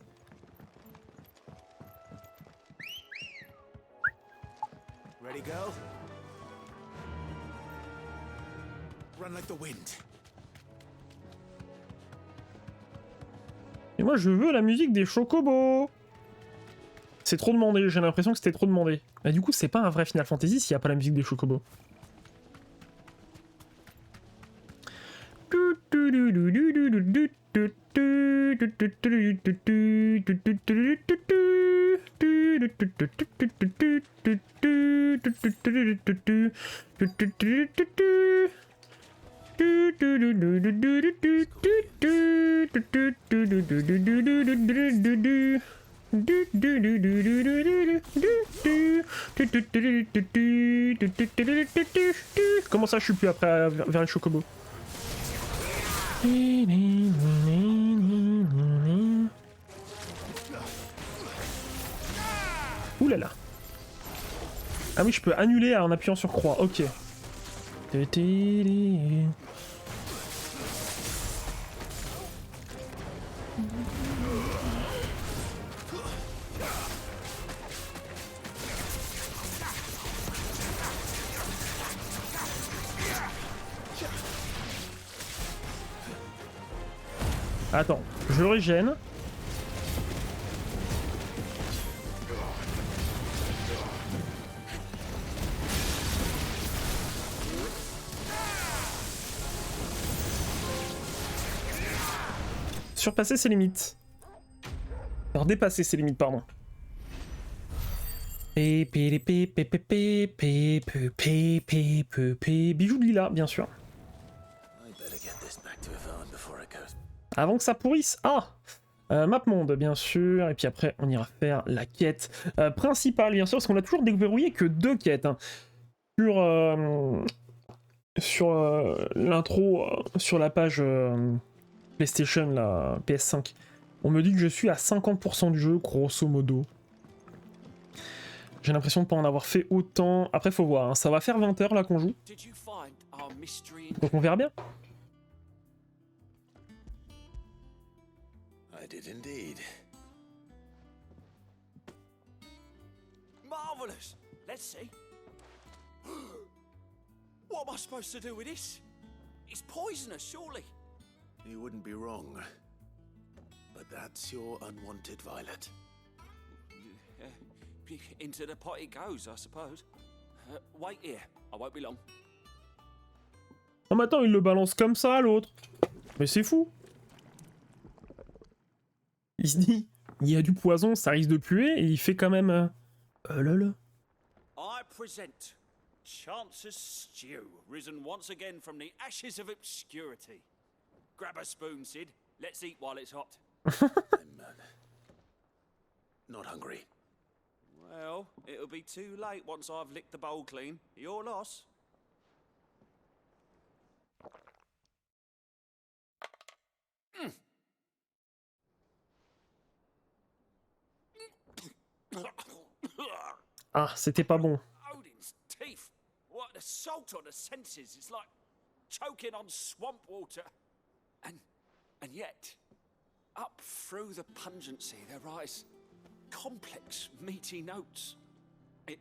S3: Ready, go? Run like the wind.
S1: Et moi je veux la musique des chocobos. C'est trop demandé, j'ai l'impression que c'était trop demandé. Bah du coup c'est pas un vrai Final Fantasy s'il n'y a pas la musique des chocobos. Comment ça je suis plus après vers le chocobo? Ouh là là. Ah oui, je peux annuler en appuyant sur croix, ok. Attends, je le régène. Surpasser ses limites. Alors dépasser ses limites, pardon. Bijoux de lilas, bien sûr. Avant que ça pourrisse. Ah, map monde, bien sûr. Et puis après, on ira faire la quête principale, bien sûr, parce qu'on a toujours déverrouillé que 2 quêtes. Hein. Sur l'intro, sur la page PlayStation, la PS5, on me dit que je suis à 50% du jeu, grosso modo. J'ai l'impression de pas en avoir fait autant. Après, faut voir. Hein. Ça va faire 20 heures là qu'on joue. Donc on verra bien.
S3: I did indeed.
S9: Marvelous. Let's see. What am I supposed to do with this? It's poisonous, surely.
S3: You wouldn't be wrong. But that's your unwanted violet.
S9: Into the pot it goes, I suppose. Wait here. I won't be long.
S1: Non mais attends, il le balance comme ça, l'autre. Mais c'est fou. Il se dit, il y a du poison, ça risque de puer, et il fait quand même... lol.
S9: I present Chance's stew, risen once again from the ashes of obscurity. Grab a spoon, Sid. Let's eat while it's hot.
S3: I'm not hungry.
S9: Well, it'll be too late once I've licked the bowl clean. Your loss.
S1: Ah, c'était pas bon.
S9: Odin's teeth. What an assault on the senses. It's like choking on swamp water. And yet, up through the pungency there rise complex, meaty notes. It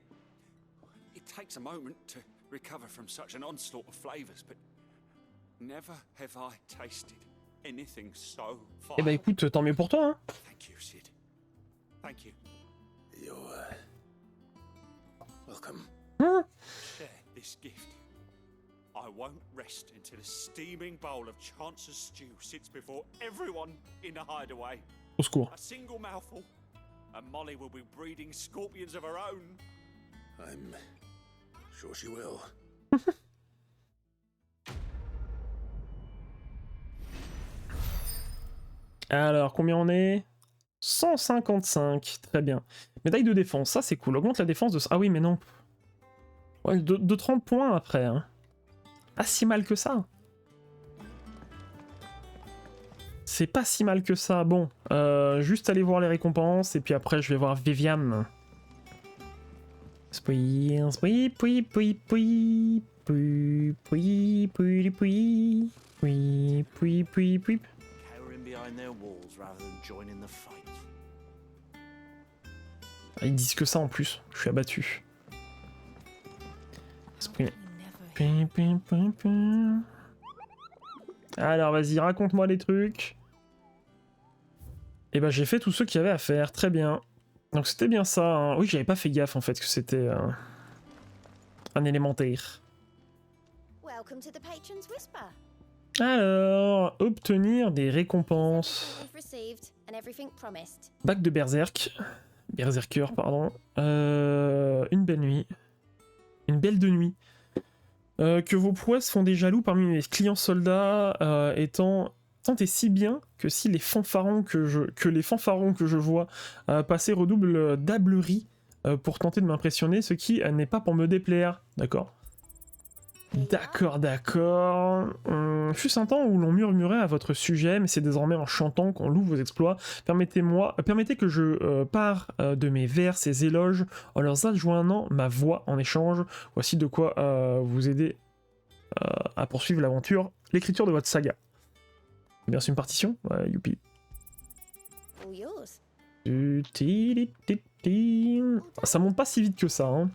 S9: takes a moment to recover from such an onslaught of flavors, but never have I tasted anything so fine.
S1: Eh ben écoute, tant mieux pour toi, hein.
S9: Thank you, Sid. Thank you.
S3: You're welcome.
S1: Hein?
S9: Share this gift. I won't rest until a steaming bowl of Chance's stew sits before everyone in the hideaway.
S1: Au secours.
S9: A single mouthful, and Molly will be breeding scorpions of her own.
S3: I'm sure she will.
S1: Alors, combien on est? 155, très bien. Médaille de défense, ça c'est cool. Augmente la défense de... Ah oui, mais non. Ouais, de 30 points après. Hein. Pas si mal que ça. C'est pas si mal que ça. Bon, juste aller voir les récompenses et puis après je vais voir Viviane. Ils disent que ça en plus. Je suis abattu. Alors vas-y, raconte-moi les trucs. Et ben j'ai fait tous ceux qu'il y avait à faire, très bien. Donc c'était bien ça, hein. Oui, j'avais pas fait gaffe en fait que c'était un élémentaire. Alors, obtenir des récompenses. Bac de berserk. Berserker, pardon. Une belle nuit. Une belle de nuit. Que vos prouesses font des jaloux parmi mes clients soldats, étant tant et si bien que si les fanfarons que je vois passer redoublent d'hablerie pour tenter de m'impressionner, ce qui n'est pas pour me déplaire, d'accord. D'accord. Fut un temps où l'on murmurait à votre sujet, mais c'est désormais en chantant qu'on loue vos exploits. Permettez que je pare de mes vers, ces éloges, en leur adjoignant ma voix en échange. Voici de quoi vous aider à poursuivre l'aventure, l'écriture de votre saga. Bien sûr, une partition? Ouais, youpi. Ça monte pas si vite que ça, hein.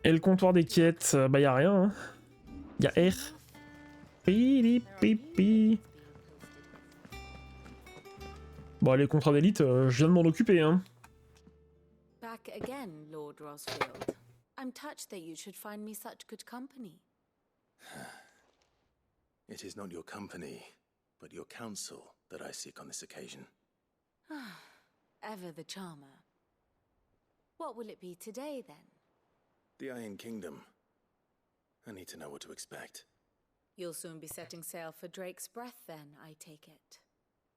S1: Et le comptoir des quêtes, bah y'a rien, hein. Y'a R. Bon, les contrats d'élite, je viens de m'en occuper, hein.
S4: Back again, Lord Rosfield. I'm touched that you should find me such good company.
S3: It is not your company, but your counsel that I seek on this occasion.
S4: Ever the charmer. What will it be today, then?
S3: The Iron Kingdom. I need to know what to expect.
S4: You'll soon be setting sail for Drake's Breath, then, I take it.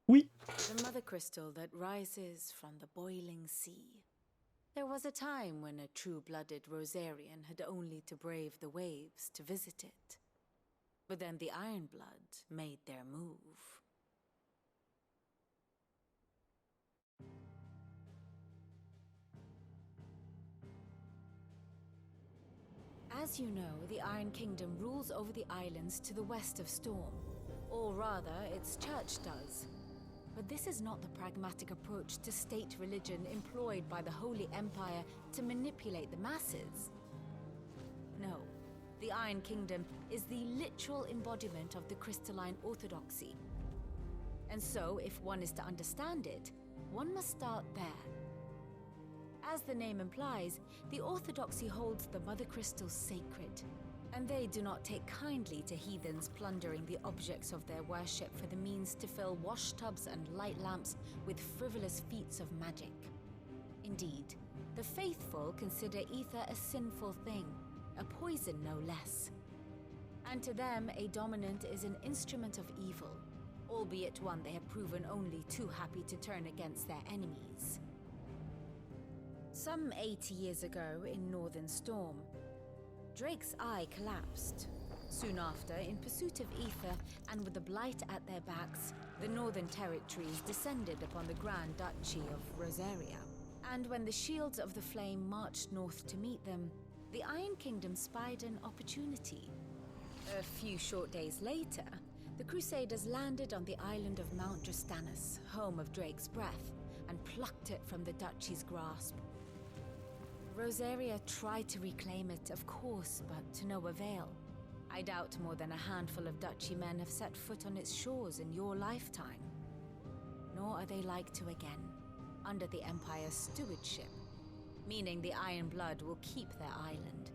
S1: Oui.
S4: The mother crystal that rises from the boiling sea. There was a time when a true-blooded Rosarian had only to brave the waves to visit it. But then the Ironblood made their move. As you know, the Iron Kingdom rules over the islands to the west of Storm. Or rather, its church does. But this is not the pragmatic approach to state religion employed by the Holy Empire to manipulate the masses. No, the Iron Kingdom is the literal embodiment of the crystalline orthodoxy. And so, if one is to understand it, one must start there. As the name implies, the orthodoxy holds the Mother Crystals sacred, and they do not take kindly to heathens plundering the objects of their worship for the means to fill washtubs and light lamps with frivolous feats of magic. Indeed, the faithful consider ether a sinful thing, a poison no less. And to them, a dominant is an instrument of evil, albeit one they have proven only too happy to turn against their enemies. Some 80 years ago in Northern Storm, Drake's eye collapsed. Soon after, in pursuit of ether and with the blight at their backs, the Northern Territories descended upon the Grand Duchy of Rosaria. And when the Shields of the Flame marched north to meet them, the Iron Kingdom spied an opportunity. A few short days later, the Crusaders landed on the island of Mount Drastanus, home of Drake's Breath, and plucked it from the Duchy's grasp. Rosaria tried to reclaim it, of course, but to no avail. I doubt more than a handful of Duchy men have set foot on its shores in your lifetime. Nor are they like to again, under the Empire's stewardship, meaning the Iron Blood will keep their island,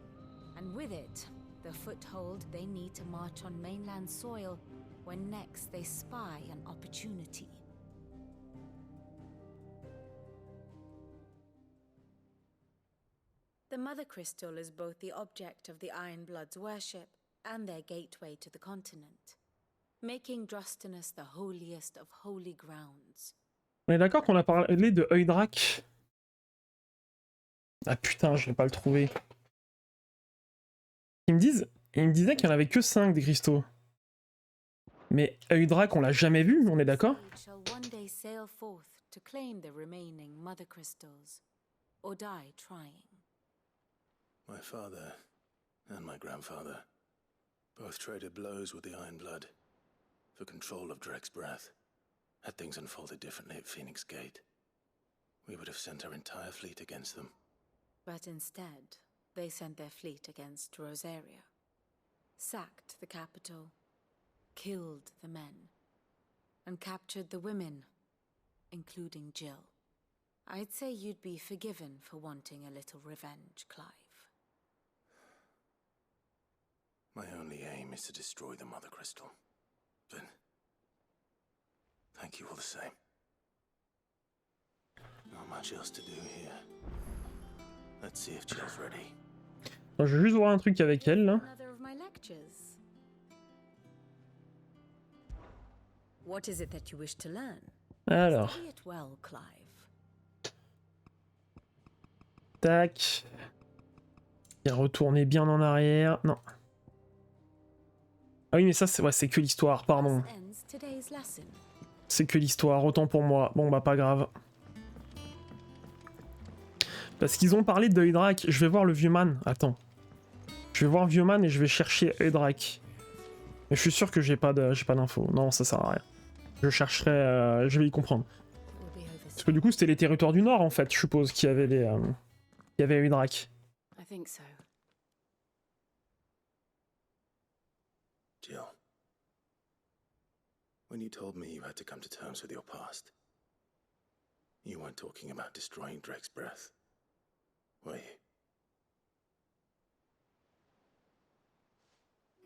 S4: and with it, the foothold they need to march on mainland soil when next they spy an opportunity. The Mother Crystal is both the object of the Iron Blood's worship and their gateway to the continent, making Drastanus the holiest of holy grounds.
S1: On est d'accord qu'on a parlé de Eudrak. Ah putain, je vais pas le trouver. Ils me disaient qu'il y en avait que 5 des cristaux. Mais Eudrak, on l'a jamais vu, on est d'accord?
S4: Shall one day sail forth to claim the remaining Mother Crystals, or die trying.
S3: My father and my grandfather both traded blows with the Iron Blood for control of Drake's Breath. Had things unfolded differently at Phoenix Gate, we would have sent our entire fleet against them.
S4: But instead, they sent their fleet against Rosaria, sacked the capital, killed the men, and captured the women, including Jill. I'd say you'd be forgiven for wanting a little revenge, Clive.
S3: My only aim is to destroy the Mother Crystal. But thank you all the same. Not much else to do here. Let's see if Jill's ready.
S1: Je vais juste voir un truc avec elle, là.
S4: Another of my lectures. What is it that you wish to learn?
S1: Alors.
S4: Study it well, Clive.
S1: Tac. Et retourner bien en arrière. Non. Ah oui, mais ça, c'est ouais, c'est que l'histoire, pardon.
S4: Ends today's lesson.
S1: C'est que l'histoire, autant pour moi. Bon, bah, pas grave. Parce qu'ils ont parlé de Hydrak. Je vais voir le vieux man. Attends. Je vais voir vieux man et je vais chercher Hydrak. Mais je suis sûr que j'ai pas d'infos. Non, ça sert à rien. Je chercherai... je vais y comprendre. Parce que du coup, c'était les territoires du Nord, en fait, je suppose, qui avaient les... qui avaient Hydrak.
S4: I think so.
S3: Jill, when you told me you had to come to terms with your past, you weren't talking about destroying Drake's breath, were you?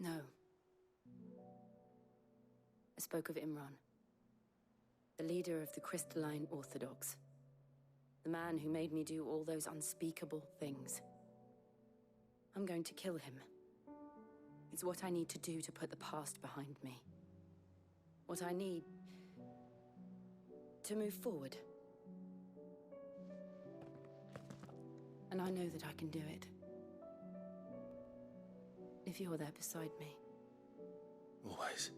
S4: No. I spoke of Imran, the leader of the Crystalline Orthodox. The man who made me do all those unspeakable things. I'm going to kill him. It's what I need to do to put the past behind me. What I need to move forward. And I know that I can do it. If you're there beside me.
S3: Always.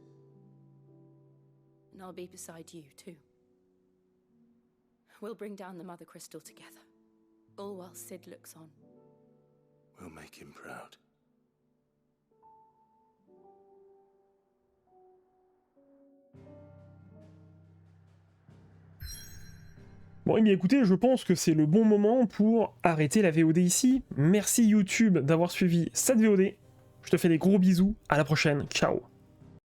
S4: And I'll be beside you, too. We'll bring down the Mother Crystal together. All while Sid looks on.
S3: We'll make him proud.
S1: Bon, eh bien écoutez, je pense que c'est le bon moment pour arrêter la VOD ici. Merci YouTube d'avoir suivi cette VOD. Je te fais des gros bisous. À la prochaine. Ciao.